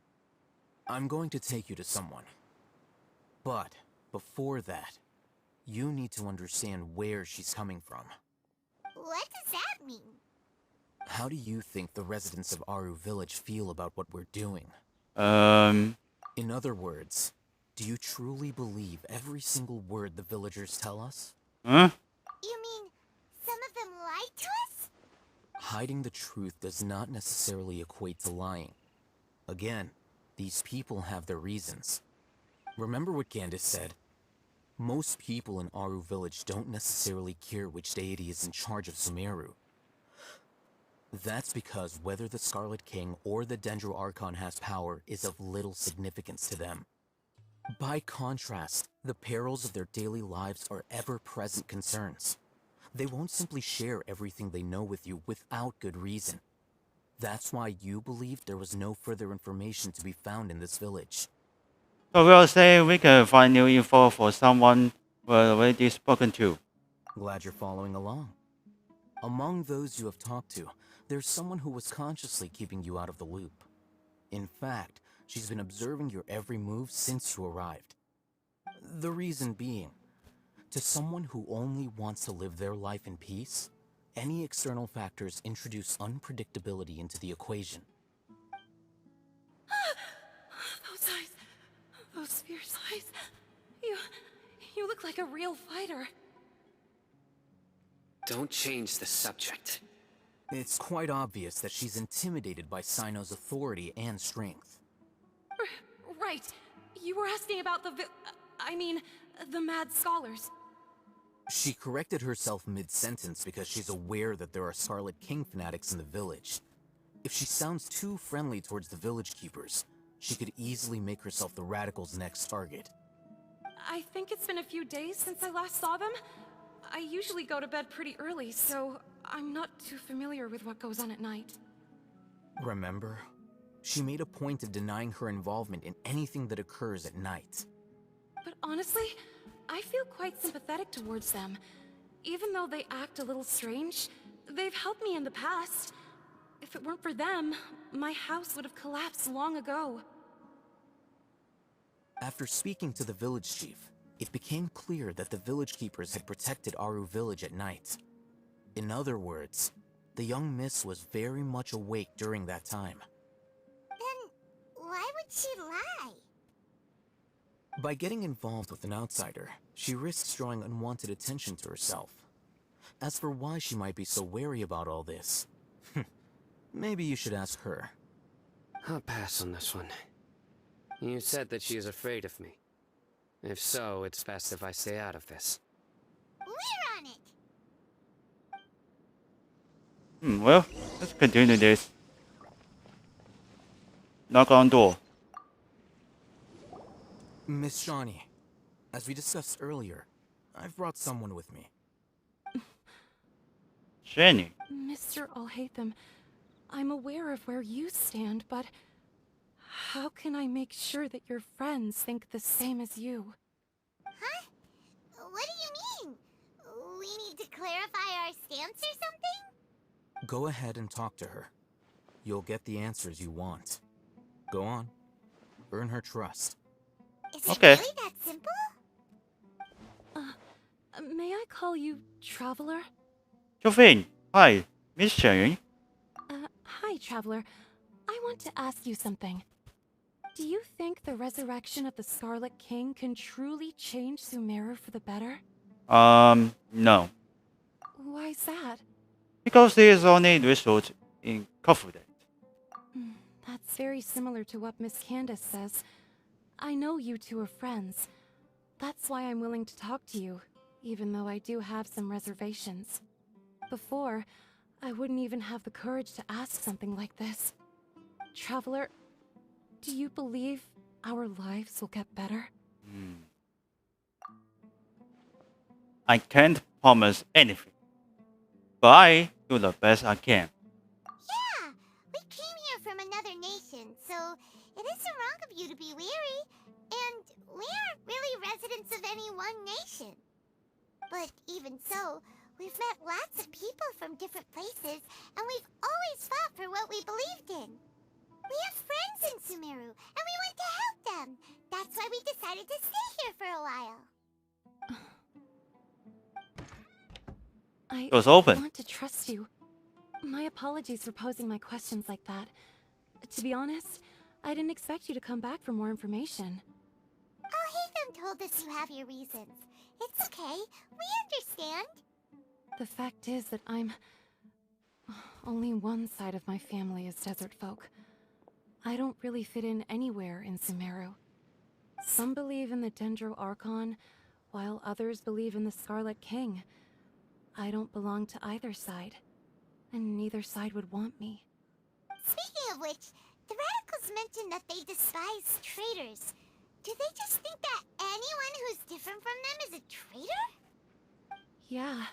I'm going to take you to someone. But, before that, you need to understand where she's coming from. What does that mean? How do you think the residents of Aru village feel about what we're doing? In other words, do you truly believe every single word the villagers tell us? Huh? You mean some of them lied to us? Hiding the truth does not necessarily equate to lying. Again, these people have their reasons. Remember what Candace said? Most people in Aru village don't necessarily care which deity is in charge of Sumeru. That's because whether the Scarlet King or the Dendro Archon has power is of little significance to them. By contrast, the perils of their daily lives are ever-present concerns. They won't simply share everything they know with you without good reason. That's why you believed there was no further information to be found in this village. So we'll say we can find new info for someone we've already spoken to. Glad you're following along. Among those you have talked to, there's someone who was consciously keeping you out of the loop. In fact, she's been observing your every move since you arrived. The reason being, to someone who only wants to live their life in peace, any external factors introduce unpredictability into the equation. Those eyes. Those fierce eyes. You look like a real fighter. Don't change the subject. It's quite obvious that she's intimidated by Sino's authority and strength. Right. You were asking about the mad scholars. She corrected herself mid-sentence because she's aware that there are Scarlet King fanatics in the village. If she sounds too friendly towards the village keepers, she could easily make herself the Radicals' next target. I think it's been a few days since I last saw them. I usually go to bed pretty early, so I'm not too familiar with what goes on at night. Remember? She made a point of denying her involvement in anything that occurs at night. But honestly, I feel quite sympathetic towards them. Even though they act a little strange, they've helped me in the past. If it weren't for them, my house would have collapsed long ago. After speaking to the village chief, it became clear that the village keepers had protected Aru village at night. In other words, the young miss was very much awake during that time. Then why would she lie? By getting involved with an outsider, she risks drawing unwanted attention to herself. As for why she might be so wary about all this, maybe you should ask her. I'll pass on this one. You said that she is afraid of me. If so, it's best if I stay out of this. We're on it! Well, let's continue this. Knock on door. Miss Shawnee, as we discussed earlier, I've brought someone with me. Jenny. Mr. Alhaitham, I'm aware of where you stand, but how can I make sure that your friends think the same as you? Huh? What do you mean? We need to clarify our stance or something? Go ahead and talk to her. You'll get the answers you want. Go on. Earn her trust. Is it Okay. really that simple? May I call you Traveler? Jophine. Hi, Miss Chen. Hi, Traveler. I want to ask you something. Do you think the resurrection of the Scarlet King can truly change Sumeru for the better? No. Why's that? Because there is only result in confidence. That's very similar to what Miss Candace says. I know you two are friends. That's why I'm willing to talk to you, even though I do have some reservations. Before, I wouldn't even have the courage to ask something like this. Traveler, do you believe our lives will get better? I can't promise anything, but I do the best I can. Yeah, we came here from another nation, so it isn't wrong of you to be weary. And we aren't really residents of any one nation. But even so, we've met lots of people from different places, and we've always fought for what we believed in. We have friends in Sumeru, and we want to help them. That's why we decided to stay here for a while. I It was open. want to trust you. My apologies for posing my questions like that. To be honest, I didn't expect you to come back for more information. Oh, Hatham told us you have your reasons. It's okay. We understand. The fact is that only one side of my family is desert folk. I don't really fit in anywhere in Sumeru. Some believe in the Dendro Archon, while others believe in the Scarlet King. I don't belong to either side, and neither side would want me. Speaking of which, the radicals mentioned that they despise traitors. Do they just think that anyone who's different from them is a traitor? Yeah.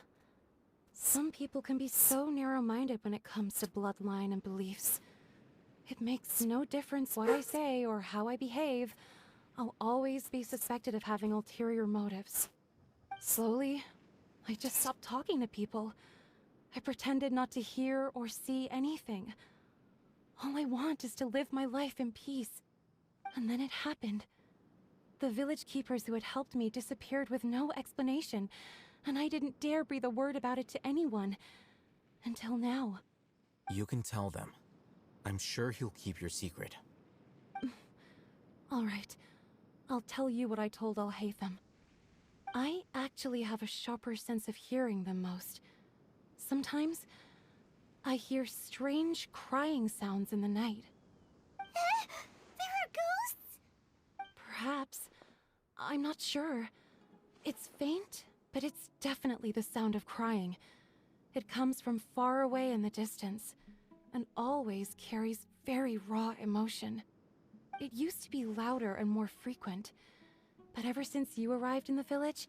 Some people can be so narrow-minded when it comes to bloodline and beliefs. It makes no difference what I say or how I behave. I'll always be suspected of having ulterior motives. Slowly, I just stopped talking to people. I pretended not to hear or see anything. All I want is to live my life in peace. And then it happened. The village keepers who had helped me disappeared with no explanation, and I didn't dare breathe a word about it to anyone. Until now. You can tell them. I'm sure he'll keep your secret. All right. I'll tell you what I told Alhaitham. I actually have a sharper sense of hearing than most. Sometimes, I hear strange crying sounds in the night. There are ghosts? Perhaps. I'm not sure. It's faint, but it's definitely the sound of crying. It comes from far away in the distance, and always carries very raw emotion. It used to be louder and more frequent. But ever since you arrived in the village,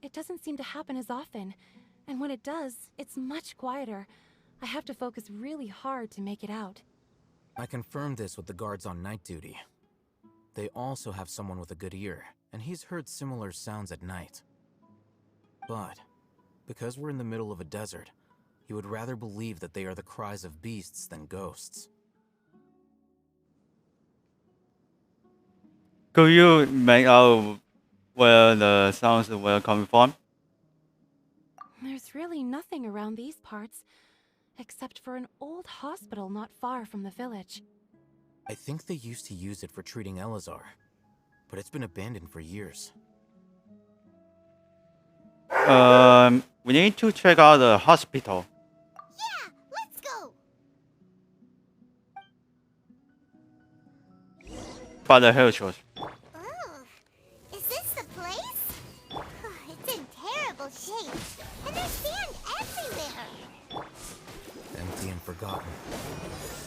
it doesn't seem to happen as often. And when it does, it's much quieter. I have to focus really hard to make it out. I confirmed this with the guards on night duty. They also have someone with a good ear, and he's heard similar sounds at night. But, because we're in the middle of a desert, he would rather believe that they are the cries of beasts than ghosts. Could you make out where the sounds were coming from? There's really nothing around these parts, except for an old hospital not far from the village. I think they used to use it for treating Elazar, but it's been abandoned for years. We need to check out the hospital. Yeah, let's go. By the hilltop. Oh, is this the place? It's in terrible shape, and there's sand everywhere. Empty and forgotten.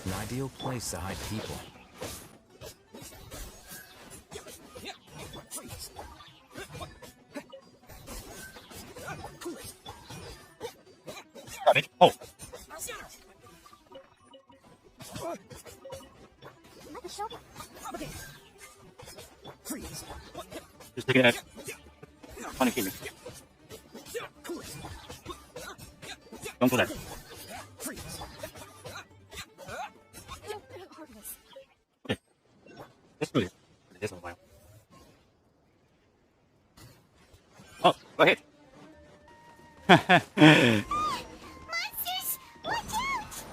An ideal place to hide people. Oh. Just taking that. Funny feeling. Don't do that. Okay. Let's do it. This one while. Oh, go ahead. Monsters, watch out!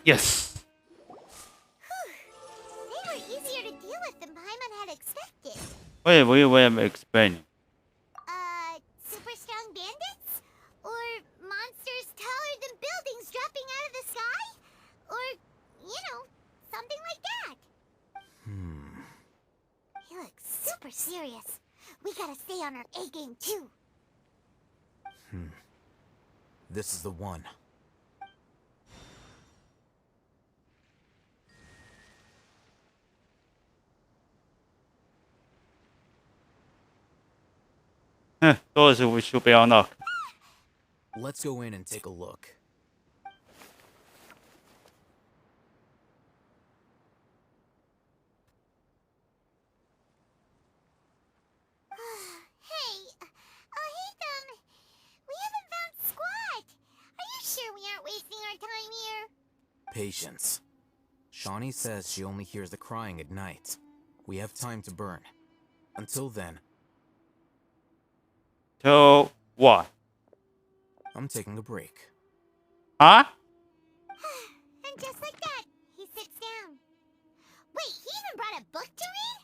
Yes. They were easier to deal with than Paimon had expected. Wait, we were explaining. Super strong bandits? Or monsters taller than buildings dropping out of the sky? Or, something like that. He looks super serious. We gotta stay on our A game too. This is the one. Doors we should be unlocked. Let's go in and take a look. Hey, we haven't found squat. Are you sure we aren't wasting our time here? Patience. Shawnee says she only hears the crying at night. We have time to burn. Until then... Till what? I'm taking a break. Huh? And just like that, he sits down. Wait, he even brought a book to read?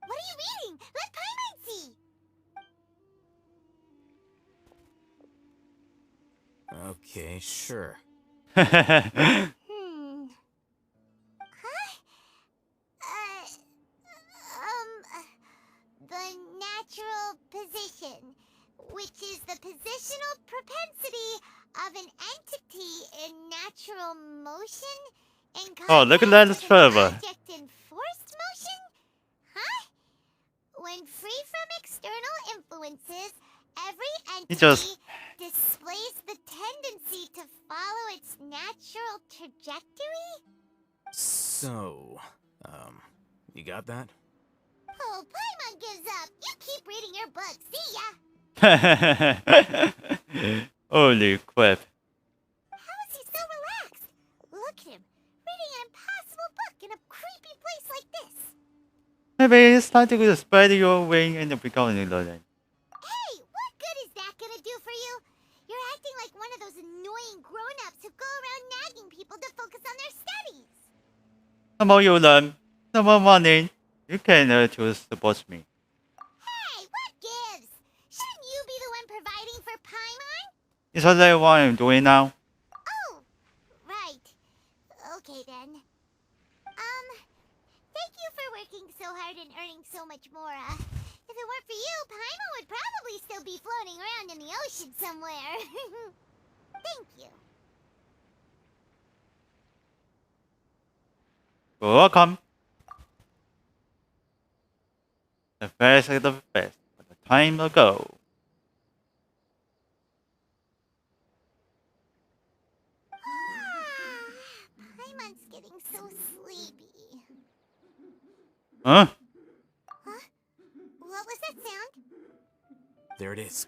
What are you reading? Let Paimon see. Okay, sure. Huh? The natural position, which is the positional propensity of an entity in natural motion in Oh, look at contact that with an server. object in forced motion? Huh? When free from external influences, every entity displays the tendency to follow its natural trajectory? So, you got that? Oh, Paimon gives up. You keep reading your book. See ya. Holy crap. How is he so relaxed? Maybe it's time to spread your wing and become a learner. Hey, what good is that gonna do for you? You're acting like one of those annoying grown-ups who go around nagging people to focus on their studies. The more you learn, the more money you can to support me. Hey, what gives? Shouldn't you be the one providing for Paimon? Is that what I'm doing now? Oh, right. Okay then. Thank you for working so hard and earning so much more. If it weren't for you, Paimon would probably still be floating around in the ocean somewhere. Thank you. Welcome. The best of the best. A time ago. Paimon's getting so sleepy. Huh? Huh? What was that sound? There it is.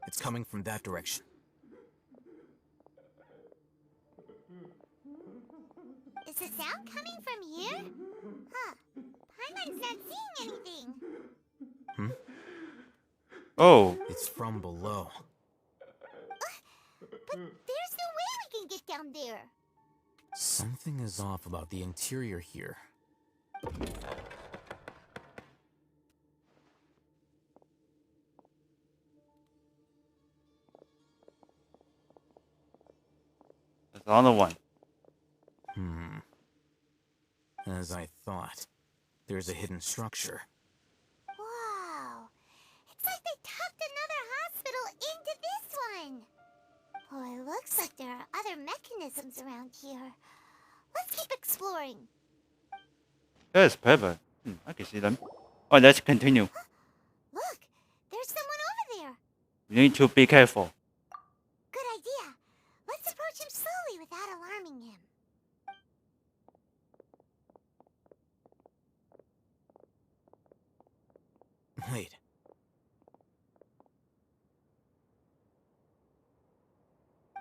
It's coming from that direction. Is the sound coming from here? Huh. Paimon's not seeing anything. Hmm? Oh. It's from below. But there's no way we can get down there. Something is off about the interior here. That's another one. As I thought, there's a hidden structure. Wow. It's like they tucked another hospital into this one. Boy, looks like there are other mechanisms around here. Let's keep exploring. There's Pepper. I can see them. Oh, let's continue. Look, there's someone over there. You need to be careful. Good idea. Let's approach him slowly without alarming him. Wait.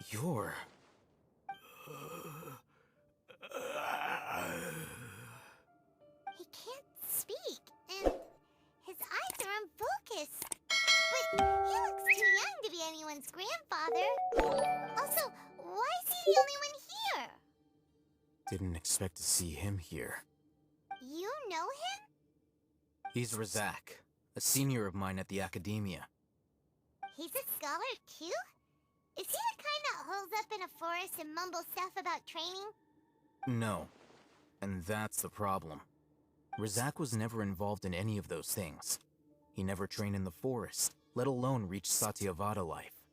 You're... He can't speak, and his eyes are unfocused. But he looks too young to be anyone's grandfather. Also, why is he the only one here? Didn't expect to see him here. You know him? He's Razak, a senior of mine at the academia. He's a scholar too? Is he the kind that holds up in a forest and mumbles stuff about training? No. And that's the problem. Razak was never involved in any of those things. He never trained in the forest, let alone reach Satyavada life.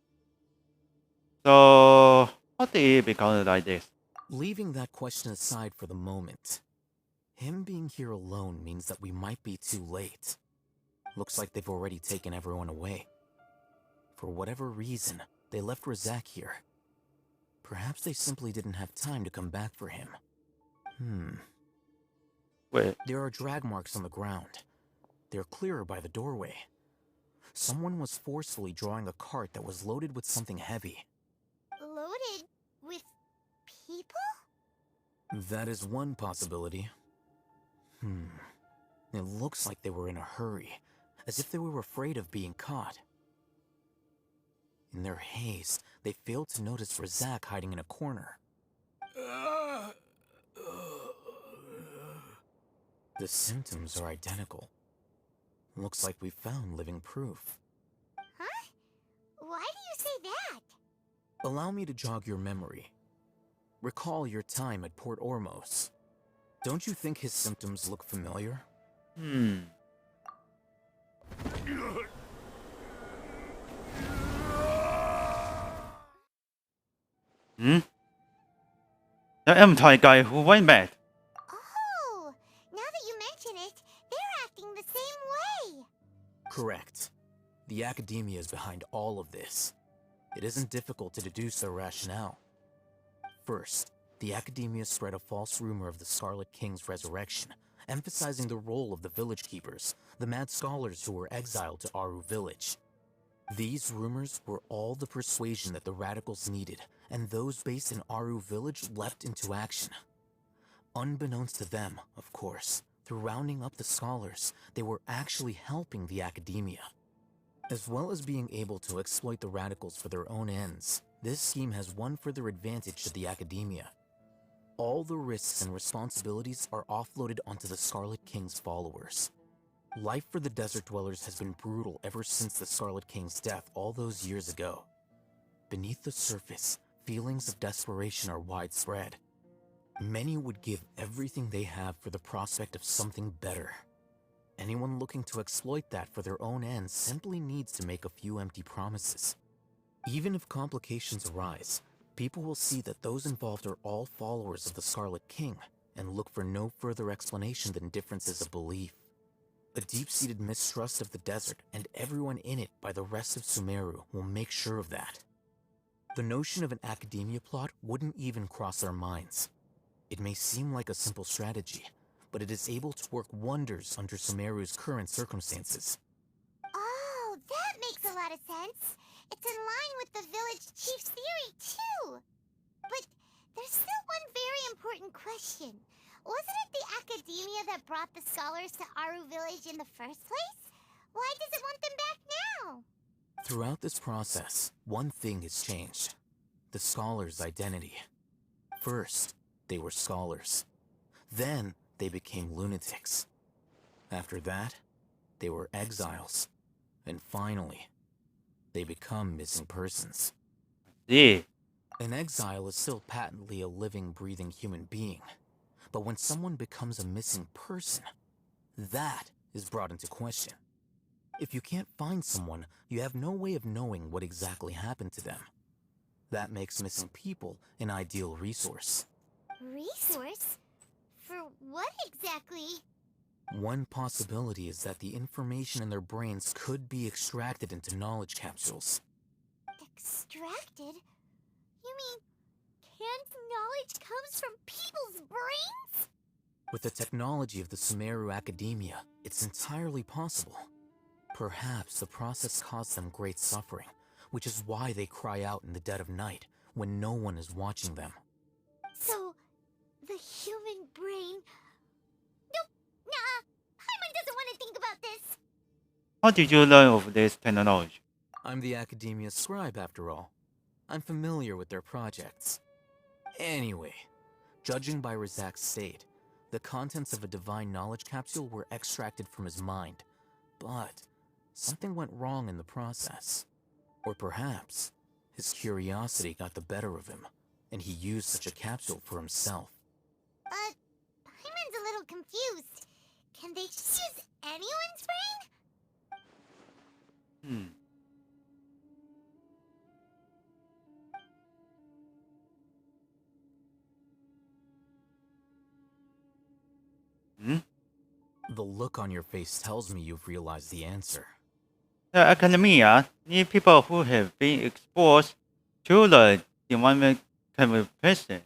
So, what did he become like this? Leaving that question aside for the moment, him being here alone means that we might be too late. Looks like they've already taken everyone away. For whatever reason, they left Razak here. Perhaps they simply didn't have time to come back for him. Wait. There are drag marks on the ground. They're clearer by the doorway. Someone was forcefully drawing a cart that was loaded with something heavy. Loaded with people? That is one possibility. It looks like they were in a hurry, as if they were afraid of being caught. In their haste, they failed to notice Razak hiding in a corner. The symptoms are identical. Looks like we found living proof. Huh? Why do you say that? Allow me to jog your memory. Recall your time at Port Ormos. Don't you think his symptoms look familiar? The M-type guy who went mad. Oh, now that you mention it, they're acting the same way. Correct. The academia is behind all of this. It isn't difficult to deduce their rationale. First, the academia spread a false rumor of the Scarlet King's resurrection, emphasizing the role of the village keepers, the mad scholars who were exiled to Aru village. These rumors were all the persuasion that the radicals needed, and those based in Aru village leapt into action. Unbeknownst to them, of course, through rounding up the scholars, they were actually helping the academia. As well as being able to exploit the radicals for their own ends, this scheme has one further advantage to the academia. All the risks and responsibilities are offloaded onto the Scarlet King's followers. Life for the Desert Dwellers has been brutal ever since the Scarlet King's death all those years ago. Beneath the surface, feelings of desperation are widespread. Many would give everything they have for the prospect of something better. Anyone looking to exploit that for their own ends simply needs to make a few empty promises. Even if complications arise, people will see that those involved are all followers of the Scarlet King and look for no further explanation than differences of belief. A deep-seated mistrust of the desert and everyone in it by the rest of Sumeru will make sure of that. The notion of an academia plot wouldn't even cross their minds. It may seem like a simple strategy, but it is able to work wonders under Sumeru's current circumstances. Oh, that makes a lot of sense. It's in line with the village chief's theory, too. But there's still one very important question. Wasn't it the academia that brought the scholars to Aru Village in the first place? Why does it want them back now? Throughout this process, one thing has changed. The scholars' identity. First, they were scholars. Then, they became lunatics. After that, they were exiles. And finally, they become missing persons. Yeah. An exile is still patently a living, breathing human being. But when someone becomes a missing person, that is brought into question. If you can't find someone, you have no way of knowing what exactly happened to them. That makes missing people an ideal resource. Resource? For what exactly? One possibility is that the information in their brains could be extracted into knowledge capsules. Extracted? You mean canned knowledge comes from people's brains? With the technology of the Sumeru Academia, it's entirely possible. Perhaps the process caused them great suffering, which is why they cry out in the dead of night when no one is watching them. So, the human brain... Nope, nah, Paimon doesn't want to think about this. How did you learn of this technology? I'm the Academia's scribe, after all. I'm familiar with their projects. Anyway, judging by Razak's state, the contents of a divine knowledge capsule were extracted from his mind. But something went wrong in the process. Or perhaps his curiosity got the better of him, and he used such a capsule for himself. Paimon's a little confused. Can they just use anyone's brain? The look on your face tells me you've realized the answer. The academia need people who have been exposed to the divine person.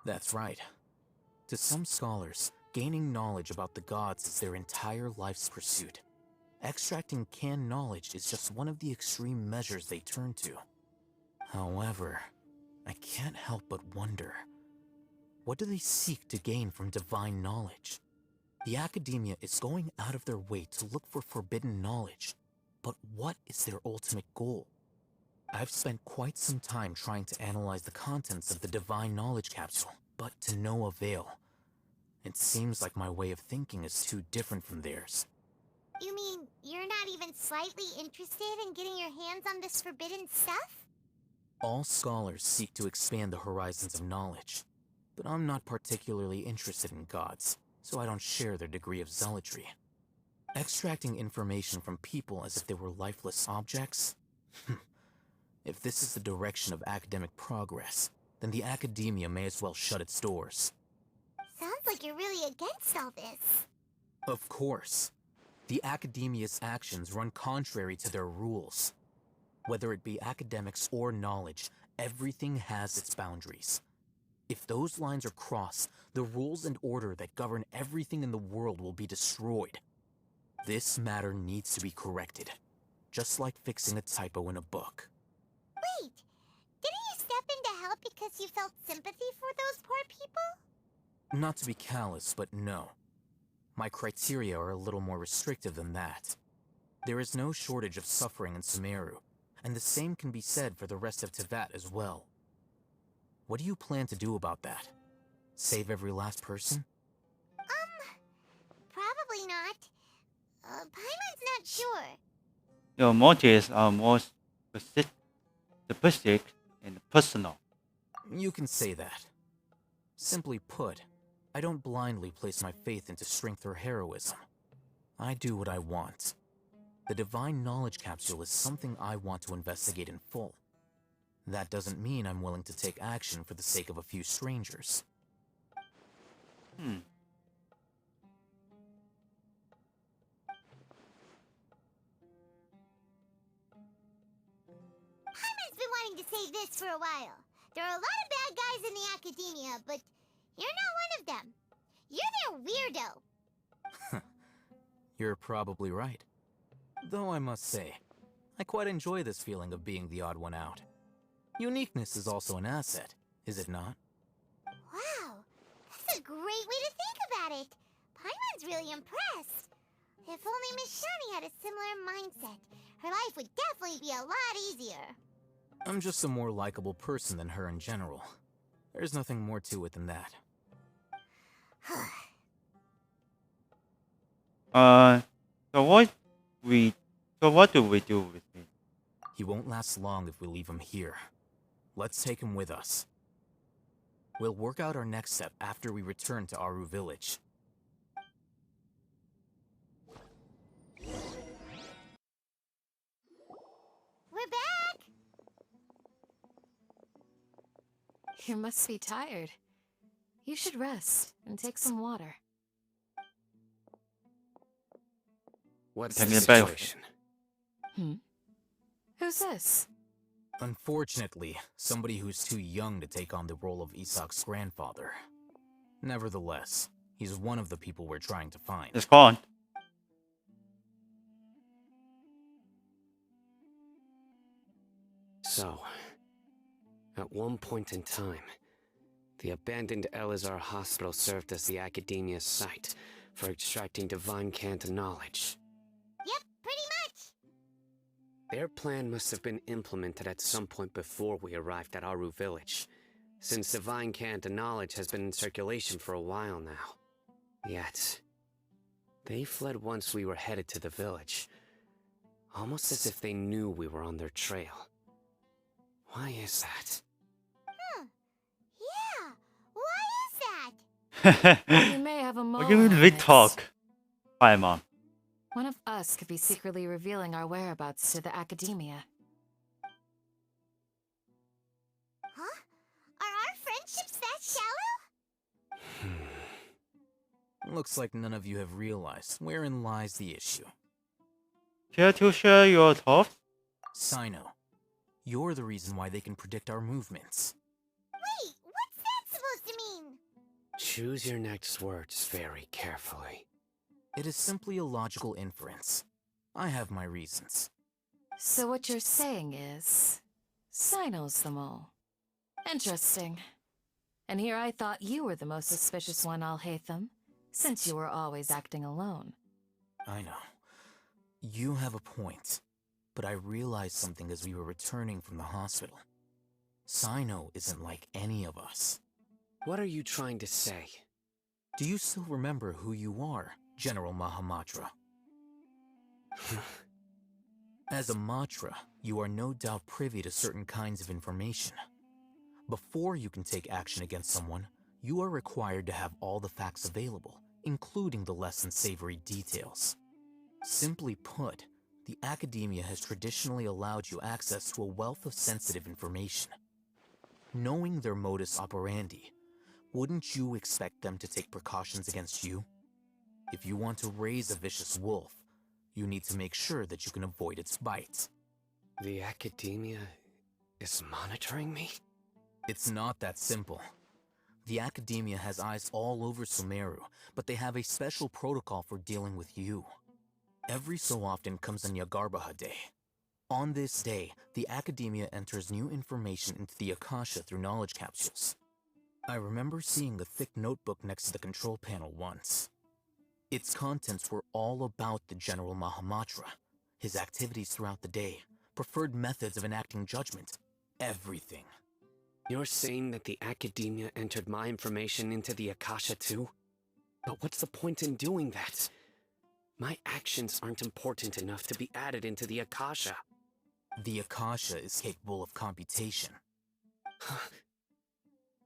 That's right. To some scholars, gaining knowledge about the gods is their entire life's pursuit. Extracting canned knowledge is just one of the extreme measures they turn to. However, I can't help but wonder, what do they seek to gain from divine knowledge? The academia is going out of their way to look for forbidden knowledge, but what is their ultimate goal? I've spent quite some time trying to analyze the contents of the divine knowledge capsule, but to no avail. It seems like my way of thinking is too different from theirs. You mean you're not even slightly interested in getting your hands on this forbidden stuff? All scholars seek to expand the horizons of knowledge, but I'm not particularly interested in gods, so I don't share their degree of zealotry. Extracting information from people as if they were lifeless objects? If this is the direction of academic progress, then the academia may as well shut its doors. Sounds like you're really against all this. Of course. The academia's actions run contrary to their rules. Whether it be academics or knowledge, everything has its boundaries. If those lines are crossed, the rules and order that govern everything in the world will be destroyed. This matter needs to be corrected, just like fixing a typo in a book. Wait, didn't you step in to help because you felt sympathy for those poor people? Not to be callous, but no. My criteria are a little more restrictive than that. There is no shortage of suffering in Sumeru, and the same can be said for the rest of Teyvat as well. What do you plan to do about that? Save every last person? Probably not. Paimon's not sure. Your motives are more specific and personal. You can say that. Simply put, I don't blindly place my faith into strength or heroism. I do what I want. The Divine Knowledge Capsule is something I want to investigate in full. That doesn't mean I'm willing to take action for the sake of a few strangers. Paimon's been wanting to say this for a while. There are a lot of bad guys in the academia, but you're not one of them. You're their weirdo. You're probably right. Though I must say, I quite enjoy this feeling of being the odd one out. Uniqueness is also an asset, is it not? Wow, that's a great way to think about it. Paimon's really impressed. If only Miss Shani had a similar mindset, her life would definitely be a lot easier. I'm just a more likable person than her in general. There's nothing more to it than that. So what do we do with him? He won't last long if we leave him here. Let's take him with us. We'll work out our next step after we return to Aru Village. We're back! You must be tired. You should rest and take some water. What's Take the me back. situation? Who's this? Unfortunately, somebody who's too young to take on the role of Isak's grandfather. Nevertheless, he's one of the people we're trying to find. It's gone. So, at one point in time, the abandoned Elazar Hospital served as the Academia's site for extracting divine cant knowledge. Yep, pretty much. Their plan must have been implemented at some point before we arrived at Aru Village, since divine cant knowledge has been in circulation for a while now. Yet, they fled once we were headed to the village, almost as if they knew we were on their trail. Why is that? Yeah, why is that? You may have a What moment. do you mean we talk? Hi, Mom. One of us could be secretly revealing our whereabouts to the Academia. Huh? Are our friendships that shallow? Looks like none of you have realized wherein lies the issue. Care to share your thoughts? Sino, you're the reason why they can predict our movements. Wait, what's that supposed to mean? Choose your next words very carefully. It is simply a logical inference. I have my reasons. So what you're saying is, Sino's the mole. Interesting. And here I thought you were the most suspicious one, Alhaitham, since you were always acting alone. I know. You have a point. But I realized something as we were returning from the hospital. Sino isn't like any of us. What are you trying to say? Do you still remember who you are, General Mahamatra? As a Matra, you are no doubt privy to certain kinds of information. Before you can take action against someone, you are required to have all the facts available, including the less than savory details. Simply put, the Academia has traditionally allowed you access to a wealth of sensitive information. Knowing their modus operandi, wouldn't you expect them to take precautions against you? If you want to raise a vicious wolf, you need to make sure that you can avoid its bite. The Academia is monitoring me? It's not that simple. The Academia has eyes all over Sumeru, but they have a special protocol for dealing with you. Every so often comes a Nyagarbaha Day. On this day, the Academia enters new information into the Akasha through knowledge capsules. I remember seeing a thick notebook next to the control panel once. Its contents were all about the General Mahamatra, his activities throughout the day, preferred methods of enacting judgment, everything. You're saying that the Academia entered my information into the Akasha too? But what's the point in doing that? My actions aren't important enough to be added into the Akasha. The Akasha is capable of computation.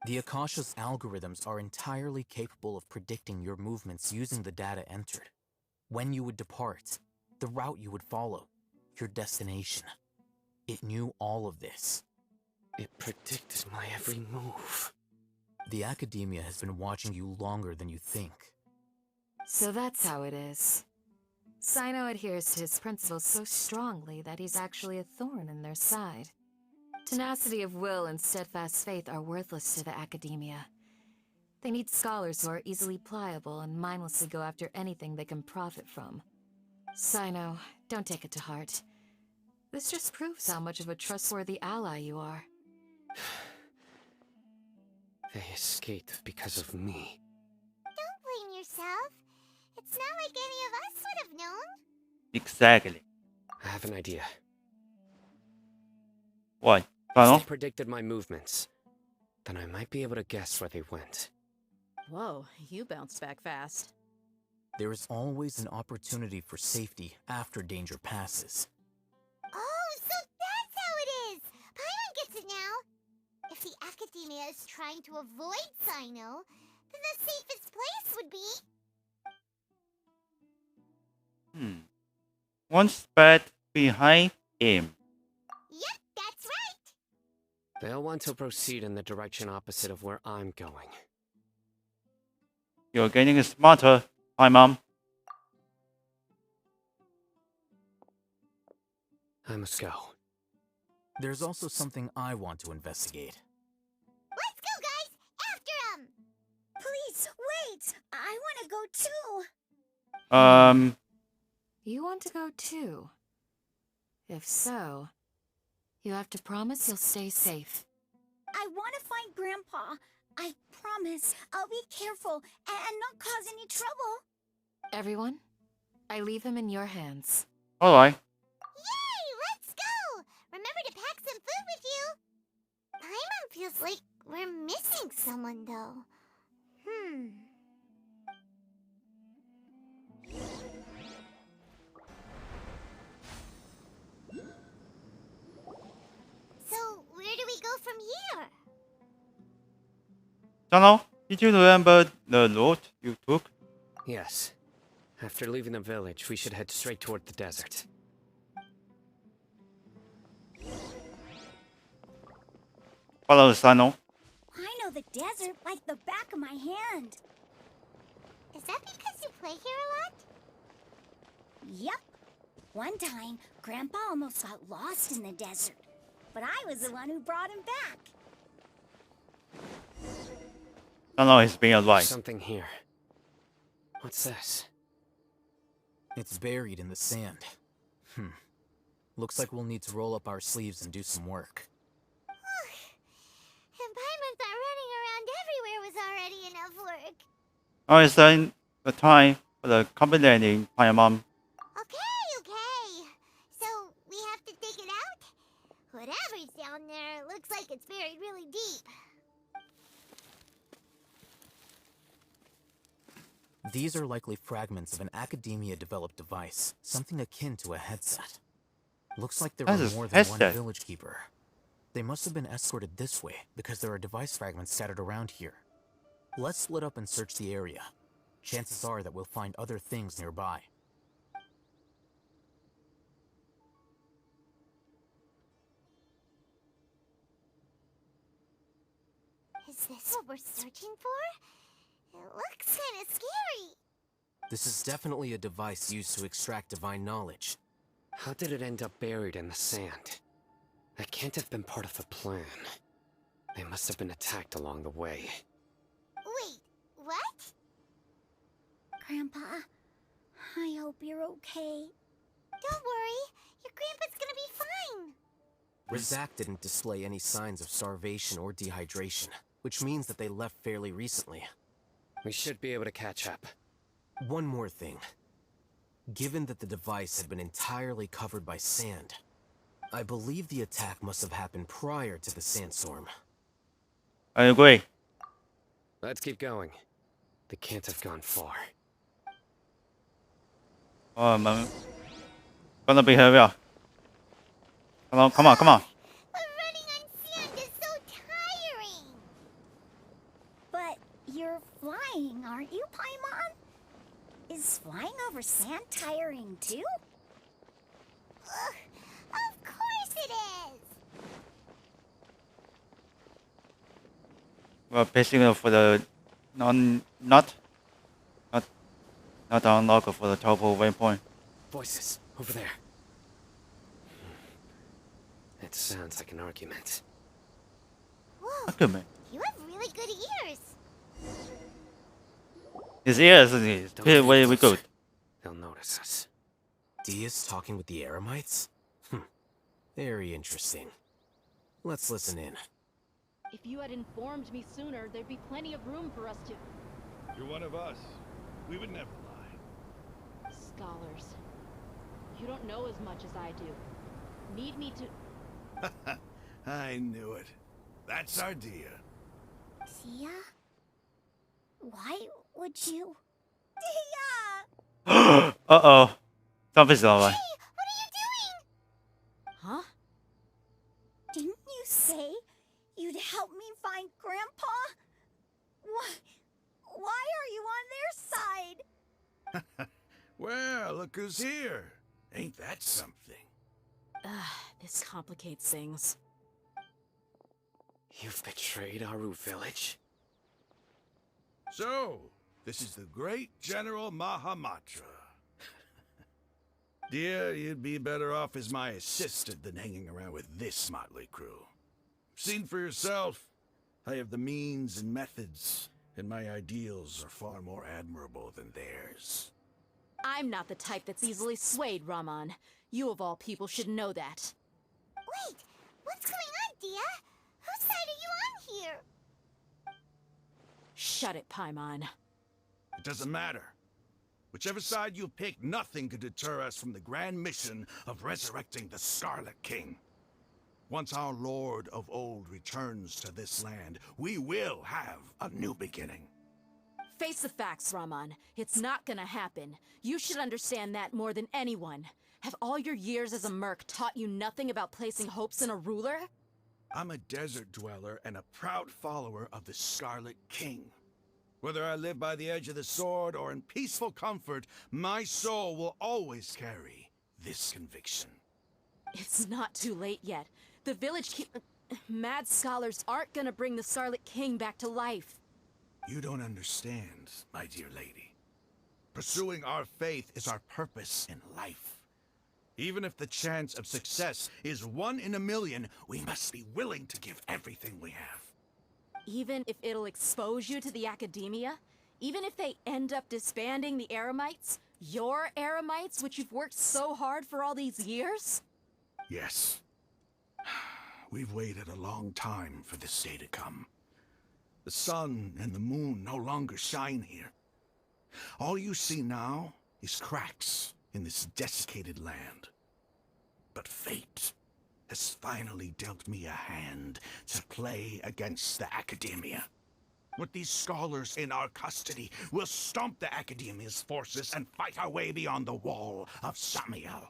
The Akasha's algorithms are entirely capable of predicting your movements using the data entered. When you would depart, the route you would follow, your destination. It knew all of this. It predicted my every move. The Academia has been watching you longer than you think. So that's how it is. Sino adheres to his principles so strongly that he's actually a thorn in their side. Tenacity of will and steadfast faith are worthless to the Academia. They need scholars who are easily pliable and mindlessly go after anything they can profit from. Sino, don't take it to heart. This just proves how much of a trustworthy ally you are. They escaped because of me. Don't blame yourself. It's not like any of us would have known. Exactly. I have an idea. What? They Tunnel? predicted my movements. Then I might be able to guess where they went. Whoa, you bounced back fast. There is always an opportunity for safety after danger passes. Oh, so that's how it is! Paimon gets it now! If the Academia is trying to avoid Sino, then the safest place would be... One spot behind him. Yep, that's right! They'll want to proceed in the direction opposite of where I'm going. You're getting smarter, hi mom. I must go. There's also something I want to investigate. Let's go, guys! After him! Please, wait! I want to go too! You want to go too? If so, you have to promise you'll stay safe. I want to find Grandpa. I promise I'll be careful and not cause any trouble. Everyone, I leave him in your hands. Alright. Yay! Let's go! Remember to pack some food with you. Paimon feels like we're missing someone, though. So, where do we go from here? Tunnel, did you remember the route you took? Yes. After leaving the village, we should head straight toward the desert. Follow Sino. I know the desert like the back of my hand. Is that because you play here a lot? Yep. One time, Grandpa almost got lost in the desert, but I was the one who brought him back. Tunnel is being right. Something here. What's this? It's buried in the sand. Looks like we'll need to roll up our sleeves and do some work. If Paimon thought running around everywhere was already enough work. Now is the time for the complaining, hi mom. Okay. So, we have to dig it out? Whatever's down there looks like it's buried really deep. These are likely fragments of an Academia-developed device, something akin to a headset. Looks like there were more than one village keeper. They must have been escorted this way, because there are device fragments scattered around here. Let's split up and search the area. Chances are that we'll find other things nearby. Is this what we're searching for? It looks kind of scary. This is definitely a device used to extract divine knowledge. How did it end up buried in the sand? That can't have been part of the plan. They must have been attacked along the way. Wait, what? Grandpa, I hope you're okay. Don't worry, your grandpa's gonna be fine. Rizak didn't display any signs of starvation or dehydration, which means that they left fairly recently. We should be able to catch up. One more thing. Given that the device had been entirely covered by sand, I believe the attack must have happened prior to the sandstorm. I agree. Let's keep going. They can't have gone far. Oh man, gonna be heavy. Come on, come on, come on. But running on sand is so tiring. But you're flying, aren't you, Paimon? Is flying over sand tiring too? Ugh, of course it is. We're basically for the not unlock for the top waypoint. Voices over there. It sounds like an argument. Whoa, Argument. you have really good ears. His ears is very good. They'll notice us. Dia's talking with the Eremites? Very interesting. Let's listen in. If you had informed me sooner, there'd be plenty of room for us to... You're one of us. We would never lie. Scholars. You don't know as much as I do. Need me to... I knew it. That's our Dia. Dia? Why would you... Dia! Uh-oh. Something's not right. Hey, what are you doing? Huh? Didn't you say you'd help me find Grandpa? Why are you on their side? Well, look who's here. Ain't that something? This complicates things. You've betrayed Aru village? So, this is the great General Mahamatra. Dear, you'd be better off as my assistant than hanging around with this motley crew. Seen for yourself, I have the means and methods, and my ideals are far more admirable than theirs. I'm not the type that's easily swayed, Raman. You of all people should know that. Wait, what's going on, Dia? Whose side are you on here? Shut it, Paimon. It doesn't matter. Whichever side you pick, nothing could deter us from the grand mission of resurrecting the Scarlet King. Once our Lord of Old returns to this land, we will have a new beginning. Face the facts, Raman. It's not gonna happen. You should understand that more than anyone. Have all your years as a merc taught you nothing about placing hopes in a ruler? I'm a desert dweller and a proud follower of the Scarlet King. Whether I live by the edge of the sword or in peaceful comfort, my soul will always carry this conviction. It's not too late yet. The village mad scholars aren't gonna bring the Scarlet King back to life. You don't understand, my dear lady. Pursuing our faith is our purpose in life. Even if the chance of success is 1 in a million, we must be willing to give everything we have. Even if it'll expose you to the academia? Even if they end up disbanding the Eremites? Your Eremites, which you've worked so hard for all these years? Yes. We've waited a long time for this day to come. The sun and the moon no longer shine here. All you see now is cracks in this desiccated land. But fate has finally dealt me a hand to play against the academia. With these scholars in our custody, we'll stomp the academia's forces and fight our way beyond the wall of Samiel.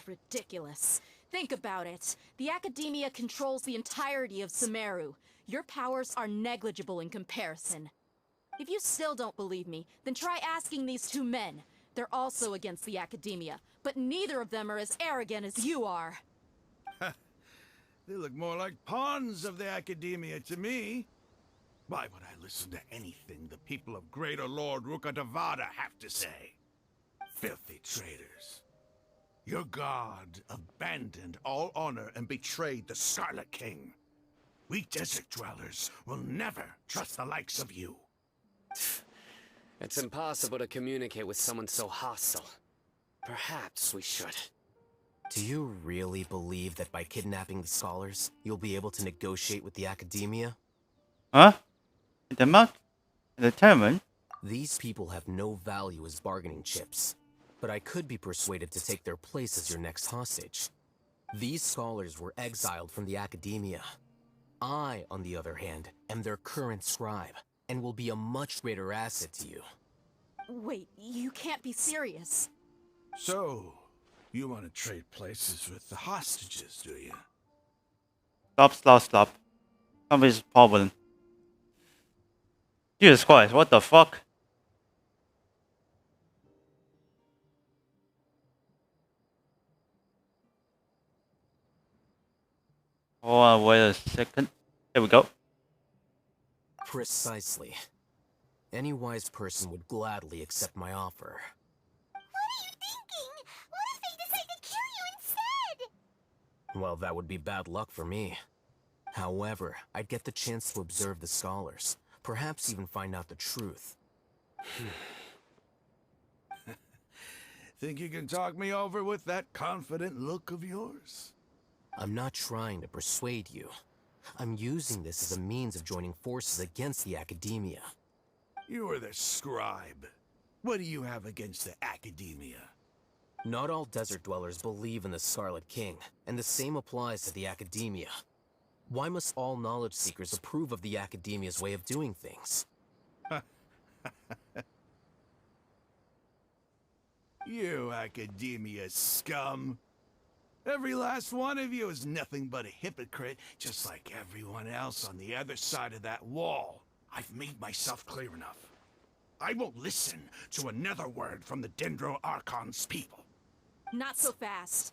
Ridiculous. Think about it. The academia controls the entirety of Sumeru. Your powers are negligible in comparison. If you still don't believe me, then try asking these two men. They're also against the academia, but neither of them are as arrogant as you are. They look more like pawns of the academia to me. Why would I listen to anything the people of Greater Lord Rukkhadevada have to say? Filthy traitors. Your god abandoned all honor and betrayed the Scarlet King. We desert dwellers will never trust the likes of you. It's impossible to communicate with someone so hostile. Perhaps we should. Do you really believe that by kidnapping the scholars, you'll be able to negotiate with the academia? Huh? The monk? The Terran? These people have no value as bargaining chips, but I could be persuaded to take their place as your next hostage. These scholars were exiled from the academia. I, on the other hand, am their current scribe, and will be a much greater asset to you. Wait, you can't be serious. So, you want to trade places with the hostages, do you? Stop. Somebody's problem. Jesus Christ, what the fuck? Oh, wait a second. There we go. Precisely. Any wise person would gladly accept my offer. What are you thinking? What if they decide to kill you instead? Well, that would be bad luck for me. However, I'd get the chance to observe the scholars, perhaps even find out the truth. Think you can talk me over with that confident look of yours? I'm not trying to persuade you. I'm using this as a means of joining forces against the academia. You are the scribe. What do you have against the academia? Not all desert dwellers believe in the Scarlet King, and the same applies to the academia. Why must all knowledge seekers approve of the academia's way of doing things? You academia scum. Every last one of you is nothing but a hypocrite, just like everyone else on the other side of that wall. I've made myself clear enough. I won't listen to another word from the Dendro Archon's people. Not so fast.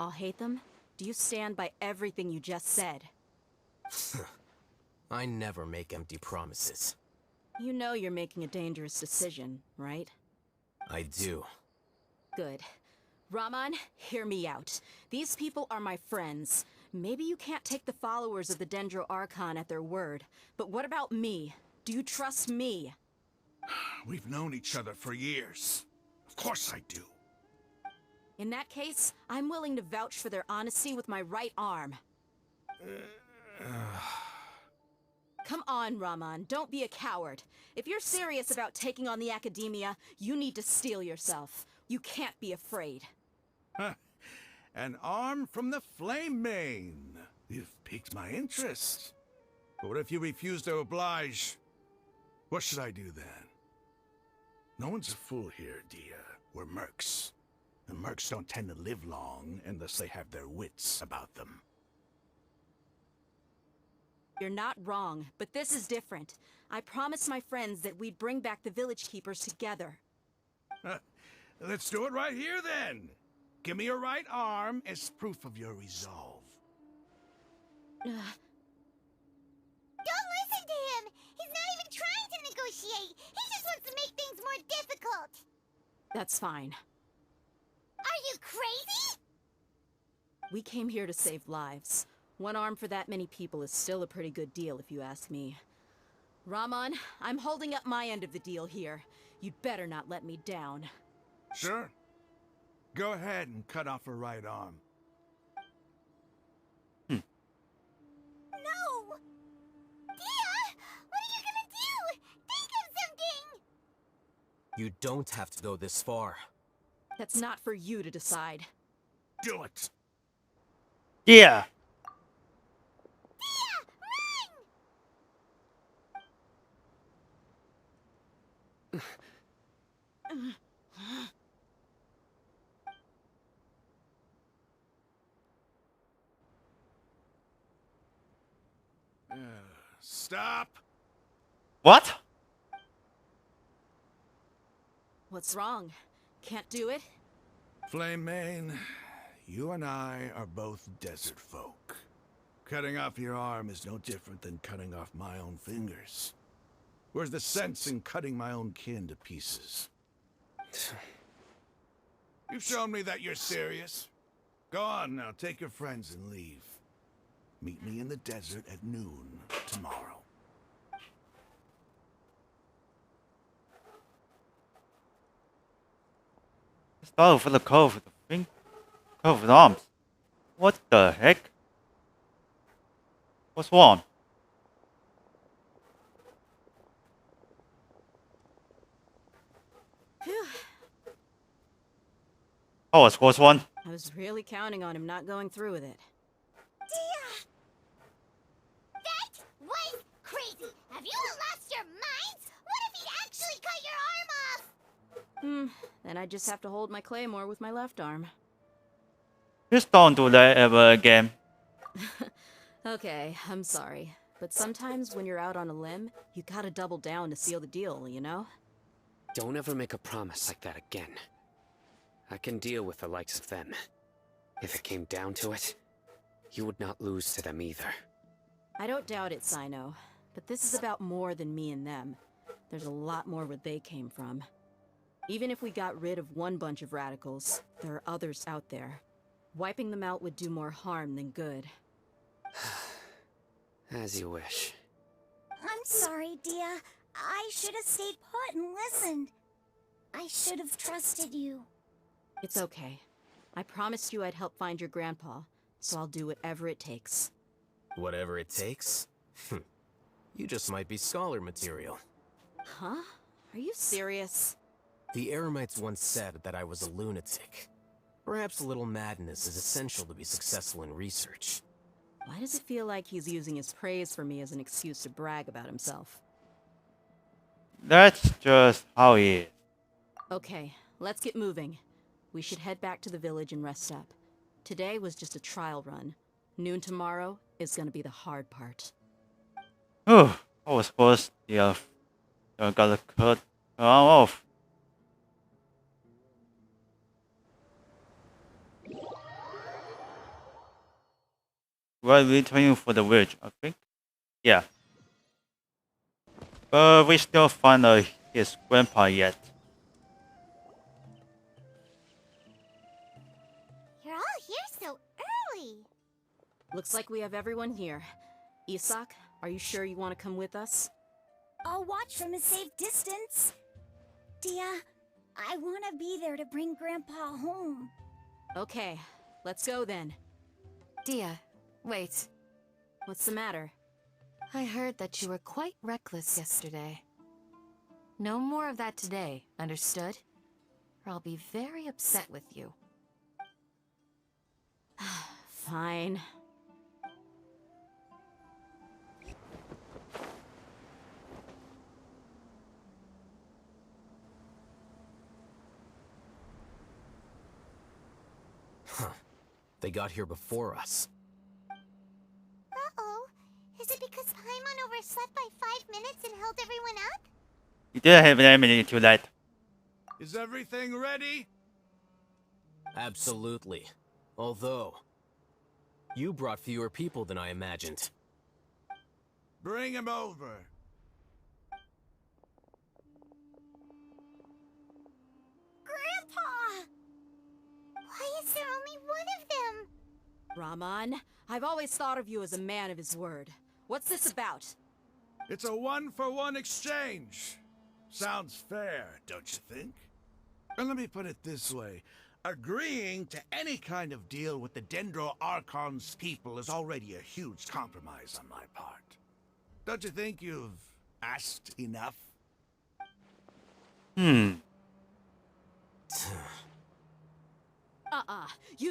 I'll hate them. Do you stand by everything you just said? I never make empty promises. You know you're making a dangerous decision, right? I do. Good. Raman, hear me out. These people are my friends. Maybe you can't take the followers of the Dendro Archon at their word, but what about me? Do you trust me? We've known each other for years. Of course I do. In that case, I'm willing to vouch for their honesty with my right arm. Come on, Raman, don't be a coward. If you're serious about taking on the academia, you need to steel yourself. You can't be afraid. An arm from the Flame Mane. You've piqued my interest. But what if you refuse to oblige? What should I do then? No one's a fool here, Dia. We're mercs. And mercs don't tend to live long unless they have their wits about them. You're not wrong, but this is different. I promised my friends that we'd bring back the village keepers together. Let's do it right here then. Give me your right arm as proof of your resolve. Don't listen to him! He's not even trying to negotiate! He just wants to make things more difficult! That's fine. Are you crazy? We came here to save lives. One arm for that many people is still a pretty good deal, if you ask me. Raman, I'm holding up my end of the deal here. You'd better not let me down. Sure. Go ahead and cut off her right arm. No! Dia! What are you gonna do? Think of something! You don't have to go this far. That's not for you to decide. Do it! Yeah. Stop! What? What's wrong? Can't do it? Flame Mane, you and I are both desert folk. Cutting off your arm is no different than cutting off my own fingers. Where's the sense in cutting my own kin to pieces? You've shown me that you're serious. Go on now, take your friends and leave. Meet me in the desert at noon tomorrow. Start for the cove with the thing. Cove with arms. What the heck? What's wrong? Oh, it's close one. I was really counting on him not going through with it. Dia! That was crazy! Have you all lost your minds? What if he'd actually cut your arm off? Then I'd just have to hold my claymore with my left arm. Just don't do that ever again. Okay, I'm sorry. But sometimes when you're out on a limb, you gotta double down to seal the deal, you know? Don't ever make a promise like that again. I can deal with the likes of them. If it came down to it, you would not lose to them either. I don't doubt it, Sino. But this is about more than me and them. There's a lot more where they came from. Even if we got rid of one bunch of radicals, there are others out there. Wiping them out would do more harm than good. As you wish. I'm sorry, Dia. I should have stayed put and listened. I should have trusted you. It's okay. I promised you I'd help find your grandpa, so I'll do whatever it takes. Whatever it takes? You just might be scholar material. Huh? Are you serious? The Eremites once said that I was a lunatic. Perhaps a little madness is essential to be successful in research. Why does it feel like he's using his praise for me as an excuse to brag about himself? That's just how he is. Okay, let's get moving. We should head back to the village and rest up. Today was just a trial run. Noon tomorrow is gonna be the hard part. Oh, I was close. Yeah, I gotta cut her arm off. We're returning for the village, I think. Yeah. But we still find his grandpa yet. You're all here so early. Looks like we have everyone here. Isak, are you sure you want to come with us? I'll watch from a safe distance. Dia, I want to be there to bring Grandpa home. Okay, let's go then. Dia, wait. What's the matter? I heard that you were quite reckless yesterday. No more of that today, understood? Or I'll be very upset with you. Fine. They got here before us. Uh-oh. Is it because Paimon overslept by 5 minutes and held everyone up? You didn't have any minute to that. Is everything ready? Absolutely. Although, you brought fewer people than I imagined. Bring him over. Grandpa! Why is there only one of them? Rahman, I've always thought of you as a man of his word. What's this about? It's a one-for-one exchange. Sounds fair, don't you think? And let me put it this way. Agreeing to any kind of deal with the Dendro Archon's people is already a huge compromise on my part. Don't you think you've asked enough? You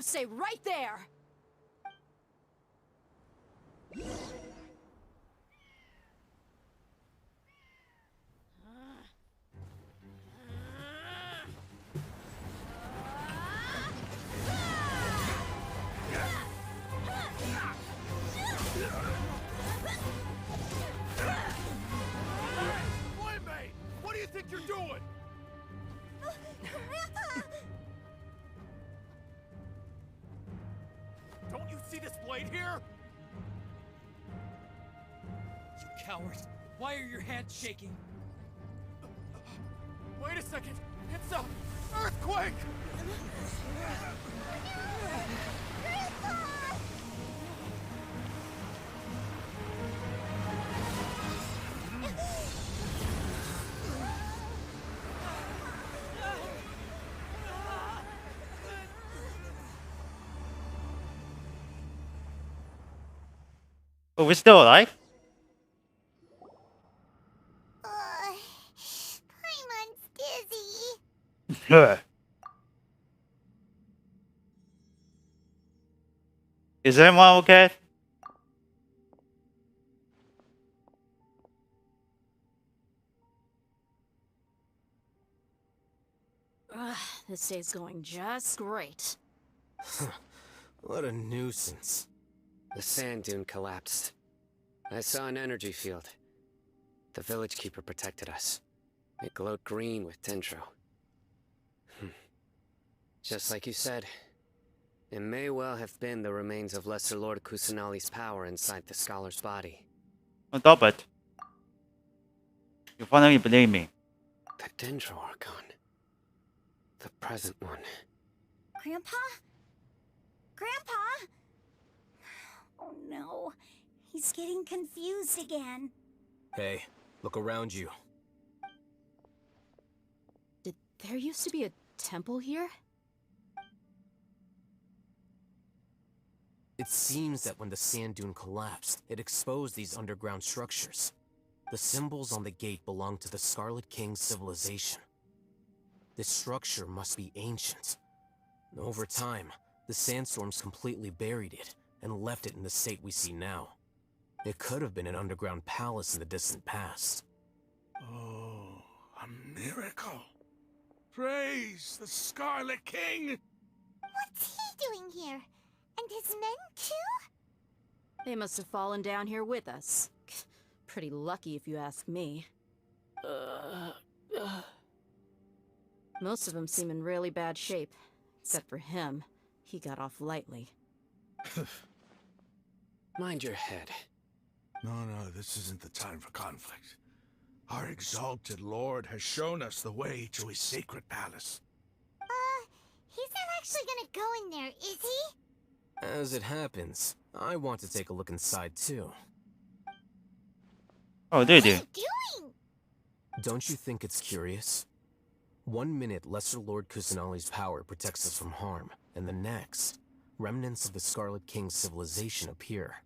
stay right there! Boy-mate, what do you think you're doing? Grandpa! Don't you see this blade here? You coward! Why are your hands shaking? Wait a second! It's a earthquake! But we're still alive? Paimon's dizzy. Huh. Is everyone okay? Ugh, this day's going just great. What a nuisance. The sand dune collapsed. I saw an energy field. The village keeper protected us. It glowed green with dendro. Just like you said, it may well have been the remains of Lesser Lord Kusanali's power inside the scholar's body. On top it. You finally believe me. The Dendro Archon. The present one. Grandpa? Grandpa? Oh no. He's getting confused again. Hey, look around you. Did there used to be a temple here? It seems that when the sand dune collapsed, it exposed these underground structures. The symbols on the gate belong to the Scarlet King's civilization. This structure must be ancient. Over time, the sandstorms completely buried it and left it in the state we see now. It could have been an underground palace in the distant past. Oh, a miracle. Praise the Scarlet King! What's he doing here? And his men too? They must have fallen down here with us. Pretty lucky if you ask me. Most of them seem in really bad shape. Except for him. He got off lightly. Mind your head. No, this isn't the time for conflict. Our exalted lord has shown us the way to his sacred palace. He's not actually gonna go in there, is he? As it happens, I want to take a look inside too. Oh, did you? Doing? Don't you think it's curious? 1 minute, Lesser Lord Kusanali's power protects us from harm, and the next, remnants of the Scarlet King's civilization appear.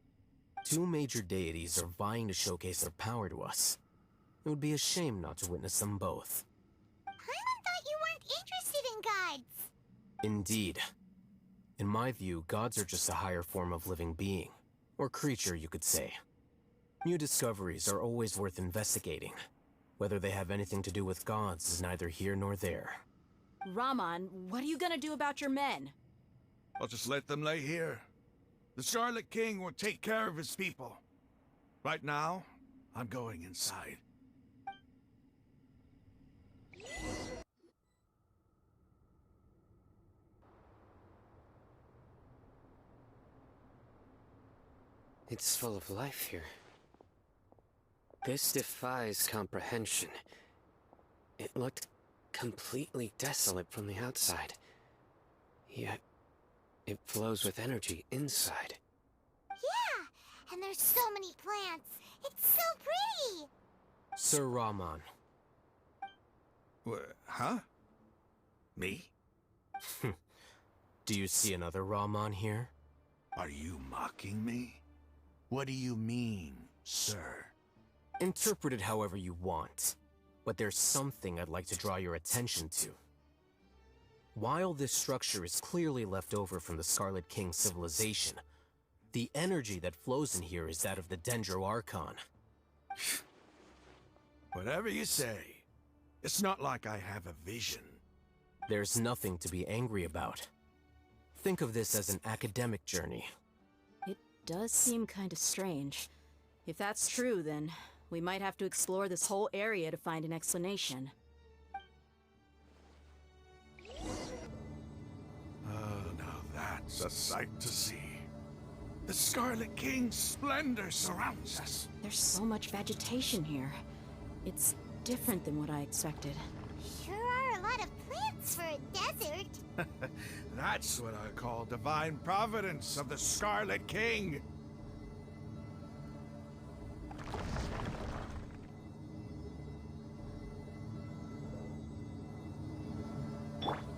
2 major deities are vying to showcase their power to us. It would be a shame not to witness them both. Paimon thought you weren't interested in gods. Indeed. In my view, gods are just a higher form of living being, or creature, you could say. New discoveries are always worth investigating. Whether they have anything to do with gods is neither here nor there. Raman, what are you gonna do about your men? I'll just let them lay here. The Scarlet King will take care of his people. Right now, I'm going inside. It's full of life here. This defies comprehension. It looked completely desolate from the outside. Yet, it flows with energy inside. Yeah, and there's so many plants. It's so pretty. Sir Raman. Huh? Me? Do you see another Raman here? Are you mocking me? What do you mean, sir? Interpret it however you want, but there's something I'd like to draw your attention to. While this structure is clearly left over from the Scarlet King civilization, the energy that flows in here is that of the Dendro Archon. Whatever you say. It's not like I have a vision. There's nothing to be angry about. Think of this as an academic journey. It does seem kinda strange. If that's true, then we might have to explore this whole area to find an explanation. Oh, now that's a sight to see. The Scarlet King's splendor surrounds us. There's so much vegetation here. It's different than what I expected. Sure are a lot of plants for a desert. That's what I call divine providence of the Scarlet King.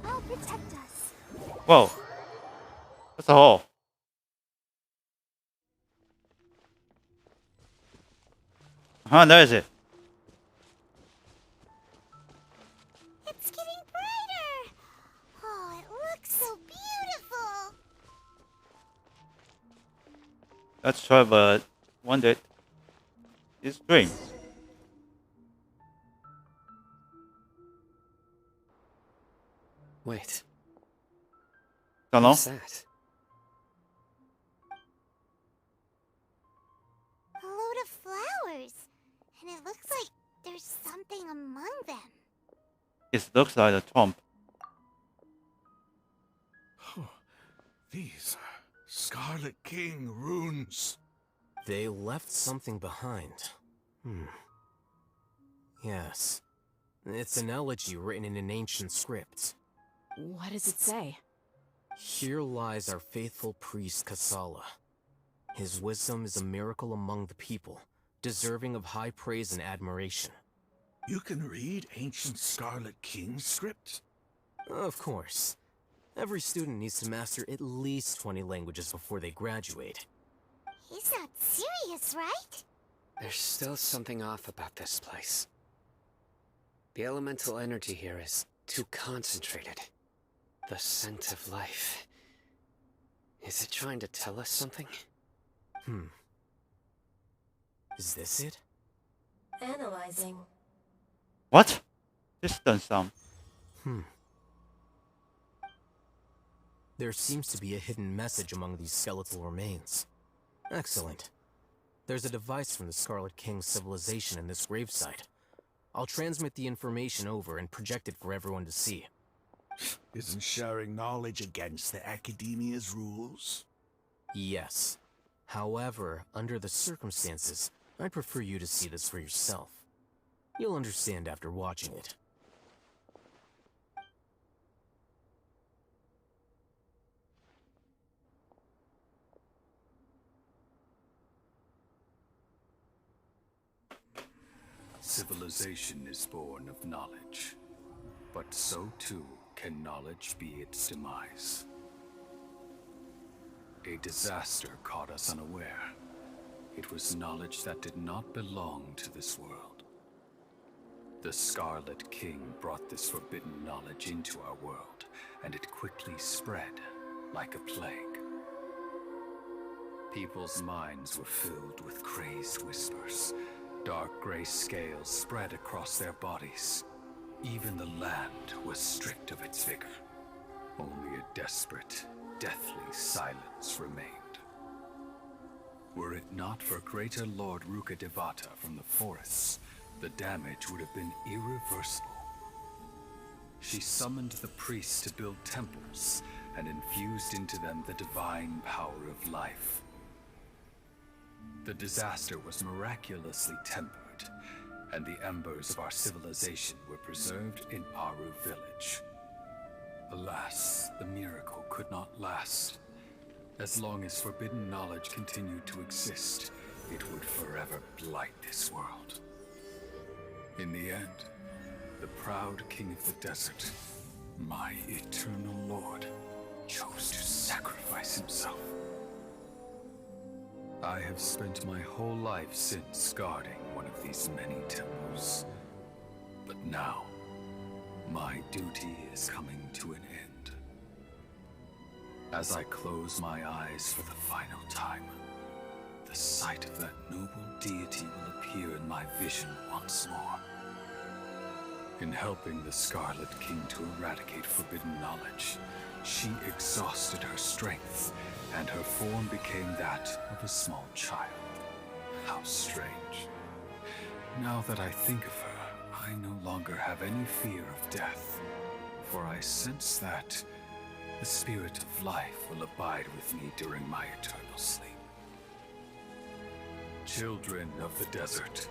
I'll protect us. Whoa. That's a hole. There is it. It's getting brighter. Oh, it looks so beautiful. Let's travel wondered his dream. Wait. Don't know. What's that? A load of flowers. And it looks like there's something among them. It looks like a tomb. These are Scarlet King runes. They left something behind. Yes. It's an elegy written in an ancient script. What does it say? Here lies our faithful priest Kasala. His wisdom is a miracle among the people, deserving of high praise and admiration. You can read ancient Scarlet King script? Of course. Every student needs to master at least 20 languages before they graduate. He's not serious, right? There's still something off about this place. The elemental energy here is too concentrated. The scent of life. Is it trying to tell us something? Is this it? Analyzing. What? Distant sound. There seems to be a hidden message among these skeletal remains. Excellent. There's a device from the Scarlet King's civilization in this gravesite. I'll transmit the information over and project it for everyone to see. Isn't sharing knowledge against the Academia's rules? Yes. However, under the circumstances, I'd prefer you to see this for yourself. You'll understand after watching it. Civilization is born of knowledge, but so too can knowledge be its demise. A disaster caught us unaware. It was knowledge that did not belong to this world. The Scarlet King brought this forbidden knowledge into our world, and it quickly spread like a plague. People's minds were filled with crazed whispers. Dark gray scales spread across their bodies. Even the land was stripped of its vigor. Only a desperate, deathly silence remained. Were it not for greater Lord Rukkhadevata from the forests, the damage would have been irreversible. She summoned the priests to build temples and infused into them the divine power of life. The disaster was miraculously tempered, and the embers of our civilization were preserved in Aru village. Alas, the miracle could not last. As long as forbidden knowledge continued to exist, it would forever blight this world. In the end, the proud king of the desert, my eternal lord, chose to sacrifice himself. I have spent my whole life since guarding one of these many temples. But now, my duty is coming to an end. As I close my eyes for the final time, the sight of that noble deity will appear in my vision once more. In helping the Scarlet King to eradicate forbidden knowledge, she exhausted her strength, and her form became that of a small child. How strange. Now that I think of her, I no longer have any fear of death, for I sense that the spirit of life will abide with me during my eternal sleep. Children of the desert,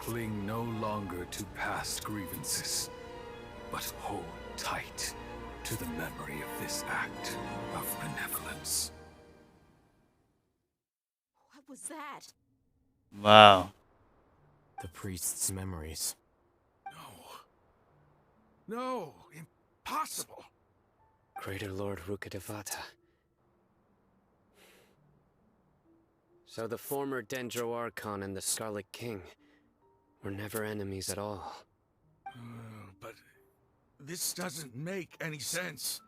cling no longer to past grievances, but hold tight to the memory of this act of benevolence. What was that? Wow. The priest's memories. No, impossible. Greater Lord Rukkhadevata. So the former Dendro Archon and the Scarlet King were never enemies at all. But this doesn't make any sense.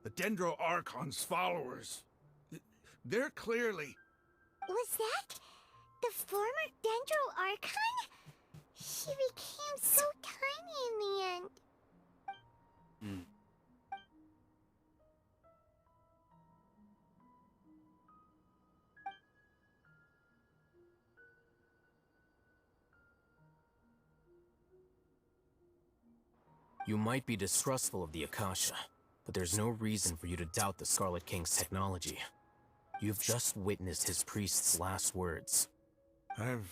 The Dendro Archon's followers, they're clearly... Was that the former Dendro Archon? She became so tiny in the end. Hmm. You might be distrustful of the Akasha, but there's no reason for you to doubt the Scarlet King's technology. You've just witnessed his priest's last words. I've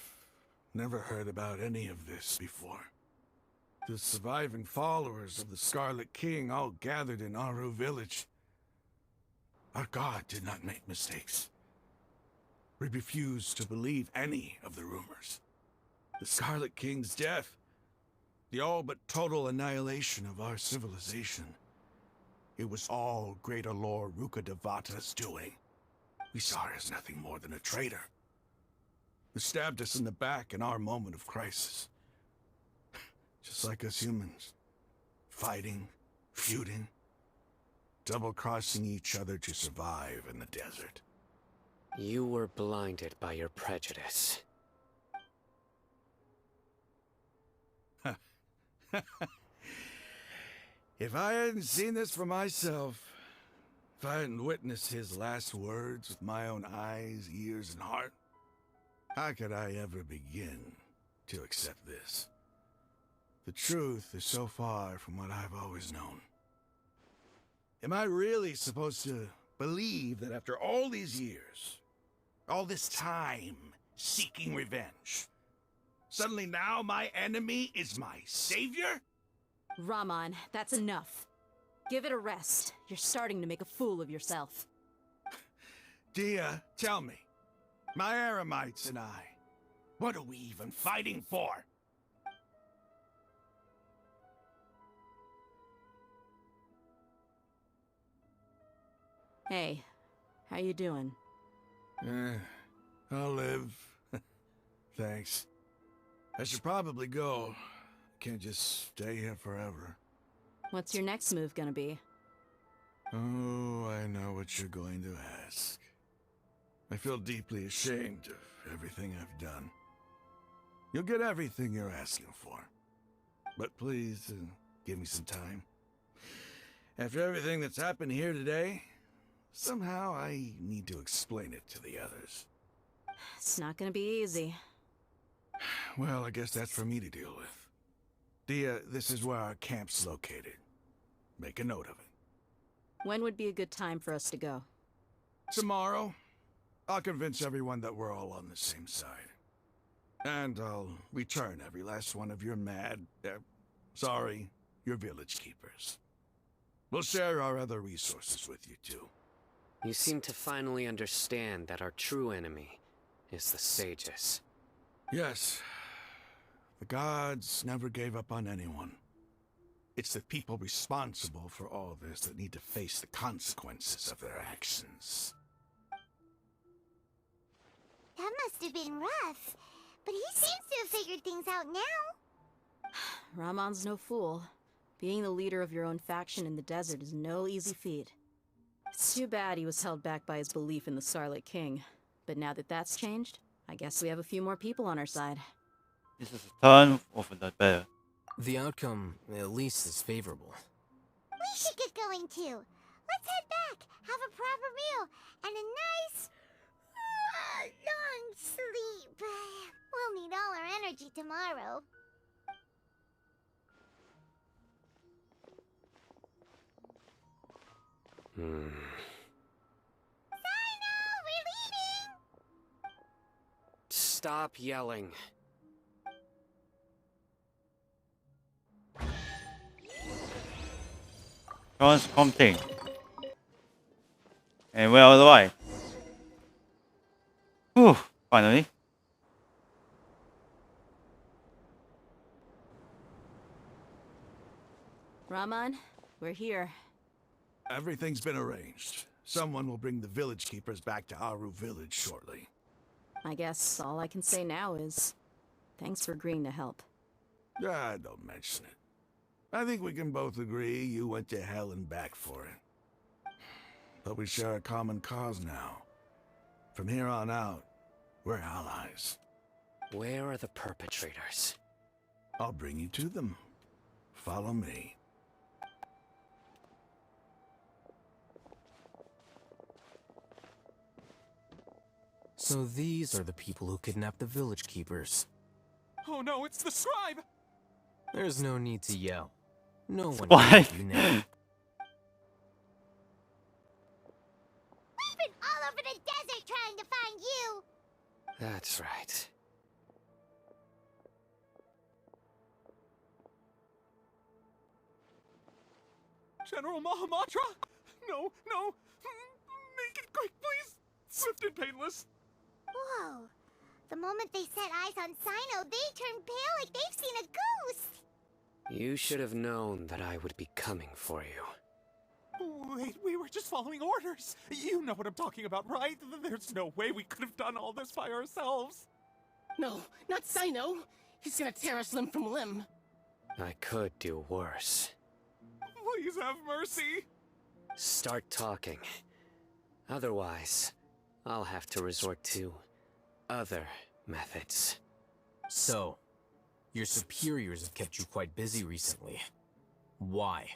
never heard about any of this before. The surviving followers of the Scarlet King all gathered in Aru village. Our god did not make mistakes. We refuse to believe any of the rumors. The Scarlet King's death, the all but total annihilation of our civilization, it was all Greater Lord Rukkhadevata's doing. We saw her as nothing more than a traitor, who stabbed us in the back in our moment of crisis. Just like us humans. Fighting, feuding, double-crossing each other to survive in the desert. You were blinded by your prejudice. If I hadn't seen this for myself, if I hadn't witnessed his last words with my own eyes, ears, and heart, how could I ever begin to accept this? The truth is so far from what I've always known. Am I really supposed to believe that after all these years, all this time seeking revenge, suddenly now my enemy is my savior? Raman, that's enough. Give it a rest. You're starting to make a fool of yourself. Dia, tell me, my Eremites and I, what are we even fighting for? Hey, how you doing? I'll live. Thanks. I should probably go. Can't just stay here forever. What's your next move gonna be? Oh, I know what you're going to ask. I feel deeply ashamed of everything I've done. You'll get everything you're asking for. But please, give me some time. After everything that's happened here today, somehow I need to explain it to the others. It's not gonna be easy. Well, I guess that's for me to deal with. Dia, this is where our camp's located. Make a note of it. When would be a good time for us to go? Tomorrow. I'll convince everyone that we're all on the same side. And I'll return every last one of your your village keepers. We'll share our other resources with you too. You seem to finally understand that our true enemy is the sages. Yes. The gods never gave up on anyone. It's the people responsible for all this that need to face the consequences of their actions. That must have been rough, but he seems to have figured things out now. Ramon's no fool. Being the leader of your own faction in the desert is no easy feat. It's too bad he was held back by his belief in the Scarlet King. But now that that's changed, I guess we have a few more people on our side. This is a turn of the bear. The outcome, at least, is favorable. We should get going too. Let's head back, have a proper meal, and a nice, long sleep. We'll need all our energy tomorrow. Sino, we're leaving! Stop yelling. Transcomting. And we're all the way. Whew, finally. Raman, we're here. Everything's been arranged. Someone will bring the village keepers back to Aru village shortly. I guess all I can say now is, thanks for agreeing to help. Don't mention it. I think we can both agree you went to hell and back for it. But we share a common cause now. From here on out, We're allies. Where are the perpetrators? I'll bring you to them. Follow me. So these are the people who kidnapped the village keepers. Oh no, it's the scribe! There's no need to yell. No one Why? knows you now. We've been all over the desert trying to find you! That's right. General Mahamatra? No, no! Make it quick, please! Swift and painless! Whoa. The moment they set eyes on Sino, they turn pale like they've seen a ghost! You should have known that I would be coming for you. Wait, we were just following orders! You know what I'm talking about, right? There's no way we could have done all this by ourselves! No, not Sino! He's gonna tear us limb from limb! I could do worse. Please have mercy! Start talking. Otherwise, I'll have to resort to other methods. So, your superiors have kept you quite busy recently. Why?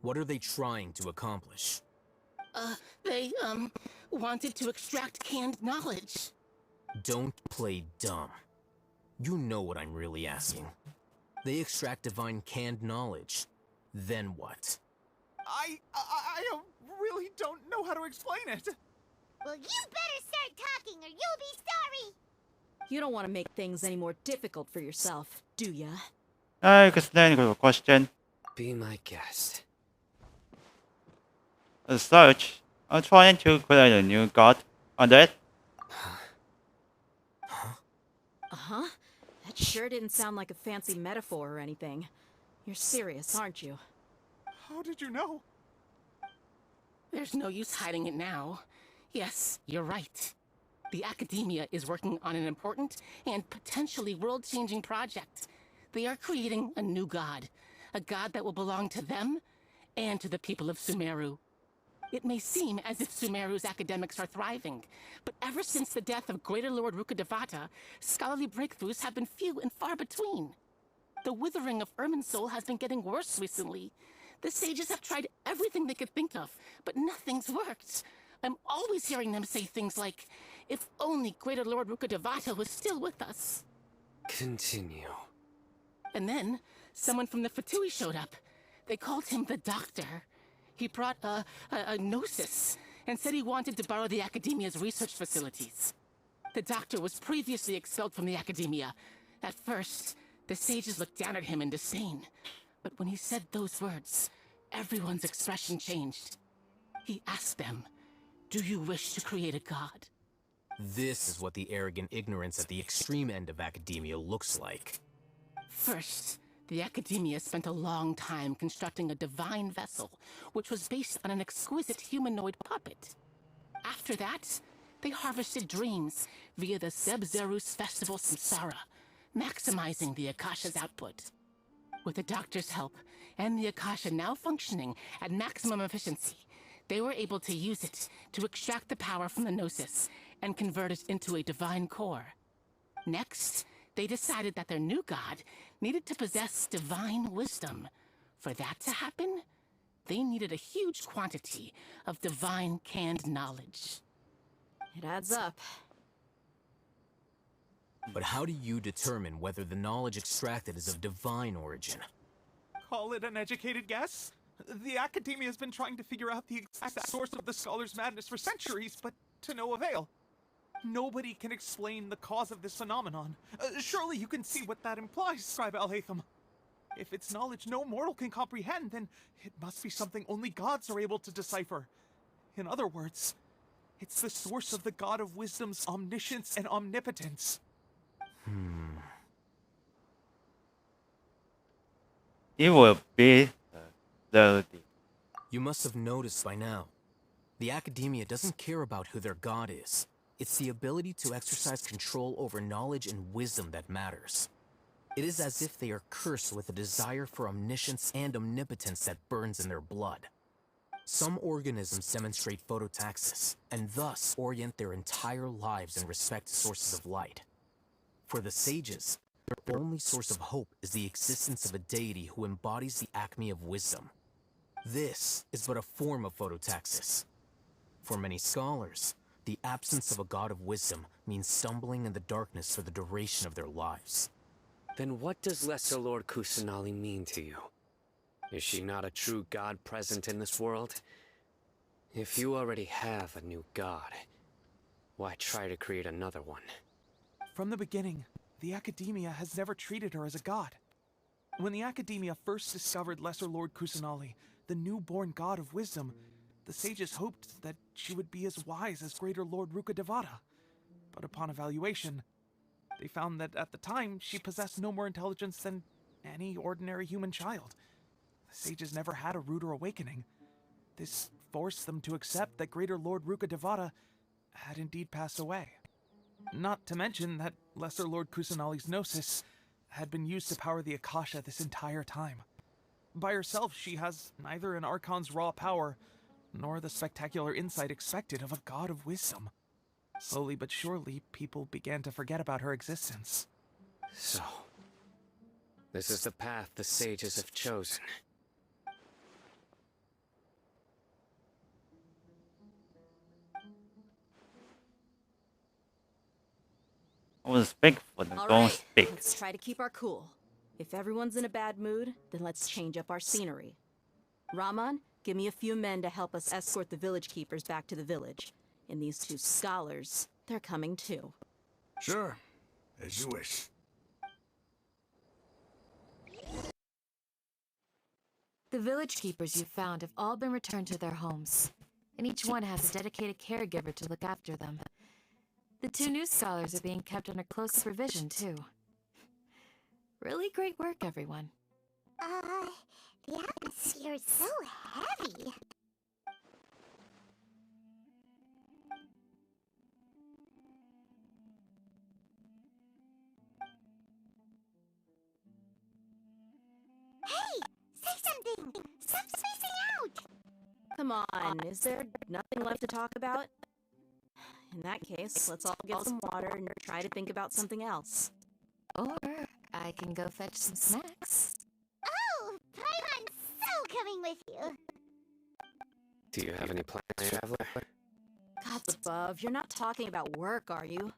What are they trying to accomplish? They, wanted to extract canned knowledge. Don't play dumb. You know what I'm really asking. They extract divine canned knowledge. Then what? I really don't know how to explain it. Well, you better start talking or you'll be sorry! You don't want to make things any more difficult for yourself, do ya? Explain the question. Be my guest. As such, I'm trying to create a new god. On that, Uh-huh. That sure didn't sound like a fancy metaphor or anything. You're serious, aren't you? How did you know? There's no use hiding it now. Yes, you're right. The Academia is working on an important and potentially world-changing project. They are creating a new god. A god that will belong to them and to the people of Sumeru. It may seem as if Sumeru's academics are thriving, but ever since the death of Greater Lord Rukkhadevata, scholarly breakthroughs have been few and far between. The withering of Irminsul has been getting worse recently. The sages have tried everything they could think of, but nothing's worked. I'm always hearing them say things like, if only Greater Lord Rukkhadevata was still with us. Continue. And then, someone from the Fatui showed up. They called him the Doctor. He brought a gnosis and said he wanted to borrow the Academia's research facilities. The Doctor was previously expelled from the Academia. At first, the sages looked down at him in disdain. But when he said those words, everyone's expression changed. He asked them, do you wish to create a god? This is what the arrogant ignorance at the extreme end of academia looks like. First, the Academia spent a long time constructing a divine vessel, which was based on an exquisite humanoid puppet. After that, they harvested dreams via the Zeb-Zerus Festival Samsara, maximizing the Akasha's output. With the Doctor's help, and the Akasha now functioning at maximum efficiency, they were able to use it to extract the power from the Gnosis and convert it into a divine core. Next, they decided that their new god needed to possess divine wisdom. For that to happen, they needed a huge quantity of divine canned knowledge. It adds up. But how do you determine whether the knowledge extracted is of divine origin? Call it an educated guess? The Academia has been trying to figure out the exact source of the scholar's madness for centuries, but to no avail. Nobody can explain the cause of this phenomenon. Surely you can see what that implies, Scribe Al-Haytham. If it's knowledge no mortal can comprehend, then it must be something only gods are able to decipher. In other words, it's the source of the God of Wisdom's omniscience and omnipotence. it will be the You must have noticed by now. The Academia doesn't care about who their god is. It's the ability to exercise control over knowledge and wisdom that matters. It is as if they are cursed with a desire for omniscience and omnipotence that burns in their blood. Some organisms demonstrate phototaxis, and thus orient their entire lives in respect to sources of light. For the sages, their only source of hope is the existence of a deity who embodies the acme of wisdom. This is but a form of phototaxis. For many scholars, the absence of a god of wisdom means stumbling in the darkness for the duration of their lives. Then what does Lesser Lord Kusanali mean to you? Is she not a true god present in this world? If you already have a new god, why try to create another one? From the beginning, the Academia has never treated her as a god. When the Academia first discovered Lesser Lord Kusanali, the newborn god of wisdom, the sages hoped that she would be as wise as Greater Lord Rukkhadevata. But upon evaluation, they found that at the time she possessed no more intelligence than any ordinary human child. The sages never had a ruder awakening. This forced them to accept that Greater Lord Rukkhadevata had indeed passed away. Not to mention that Lesser Lord Kusanali's gnosis had been used to power the Akasha this entire time. By herself, she has neither an Archon's raw power, nor the spectacular insight expected of a god of wisdom. Slowly but surely, people began to forget about her existence. So, this is the path the sages have chosen. I will speak for them. All Don't right, speak. let's try to keep our cool. If everyone's in a bad mood, then let's change up our scenery. Raman, give me a few men to help us escort the village keepers back to the village. And these two scholars, they're coming too. Sure, as you wish. The village keepers you found have all been returned to their homes, and each one has a dedicated caregiver to look after them. The two new scholars are being kept under close supervision, too. Really great work, everyone. The atmosphere is so heavy. Hey! Say something! Stop spacing out! Come on, is there nothing left to talk about? In that case, let's all get some water and try to think about something else. Or I can go fetch some snacks. Oh! Paimon's so coming with you! Do you have any plans, traveler? Gods above, you're not talking about work, are you?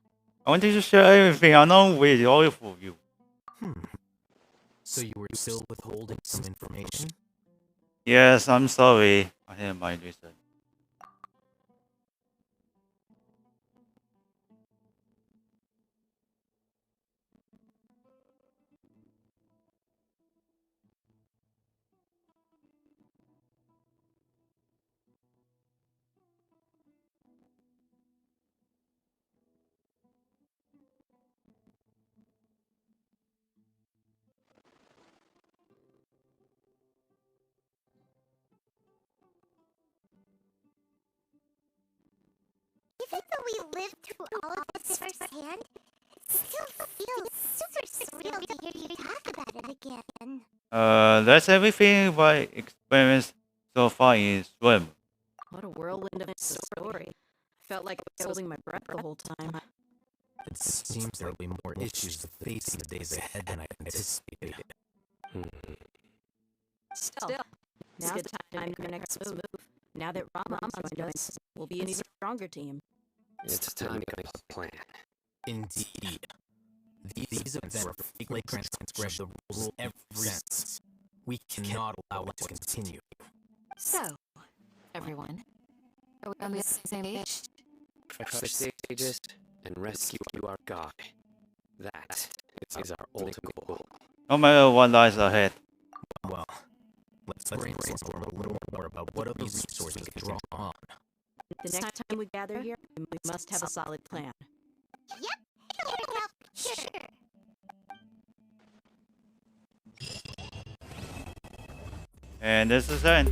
I wanted to share everything I know with all of you. So you were still withholding some information? Yes, I'm sorry. I had my reason. Even though we lived through all of this firsthand, it still feels super surreal to hear you talk about it again. That's everything I experienced so far in Swim. What a whirlwind of a story. I felt like I was holding my breath the whole time. It seems there will be more issues to face in the days ahead than I anticipated. Still, now's the time to make our next move. Now that Raman's joined us, we'll be an even stronger team. It's time to make a plan. Indeed. These events are flagrant transgress the rules every sense. We cannot allow it to continue. So, everyone, are we on the same page? Crush the sages and rescue our god. That is our ultimate goal. No matter what lies ahead. Well, let's brainstorm a little more about what other resources we can draw on. The next time we gather here, we must have a solid plan. Yep, it'll work out, sure. And this is it.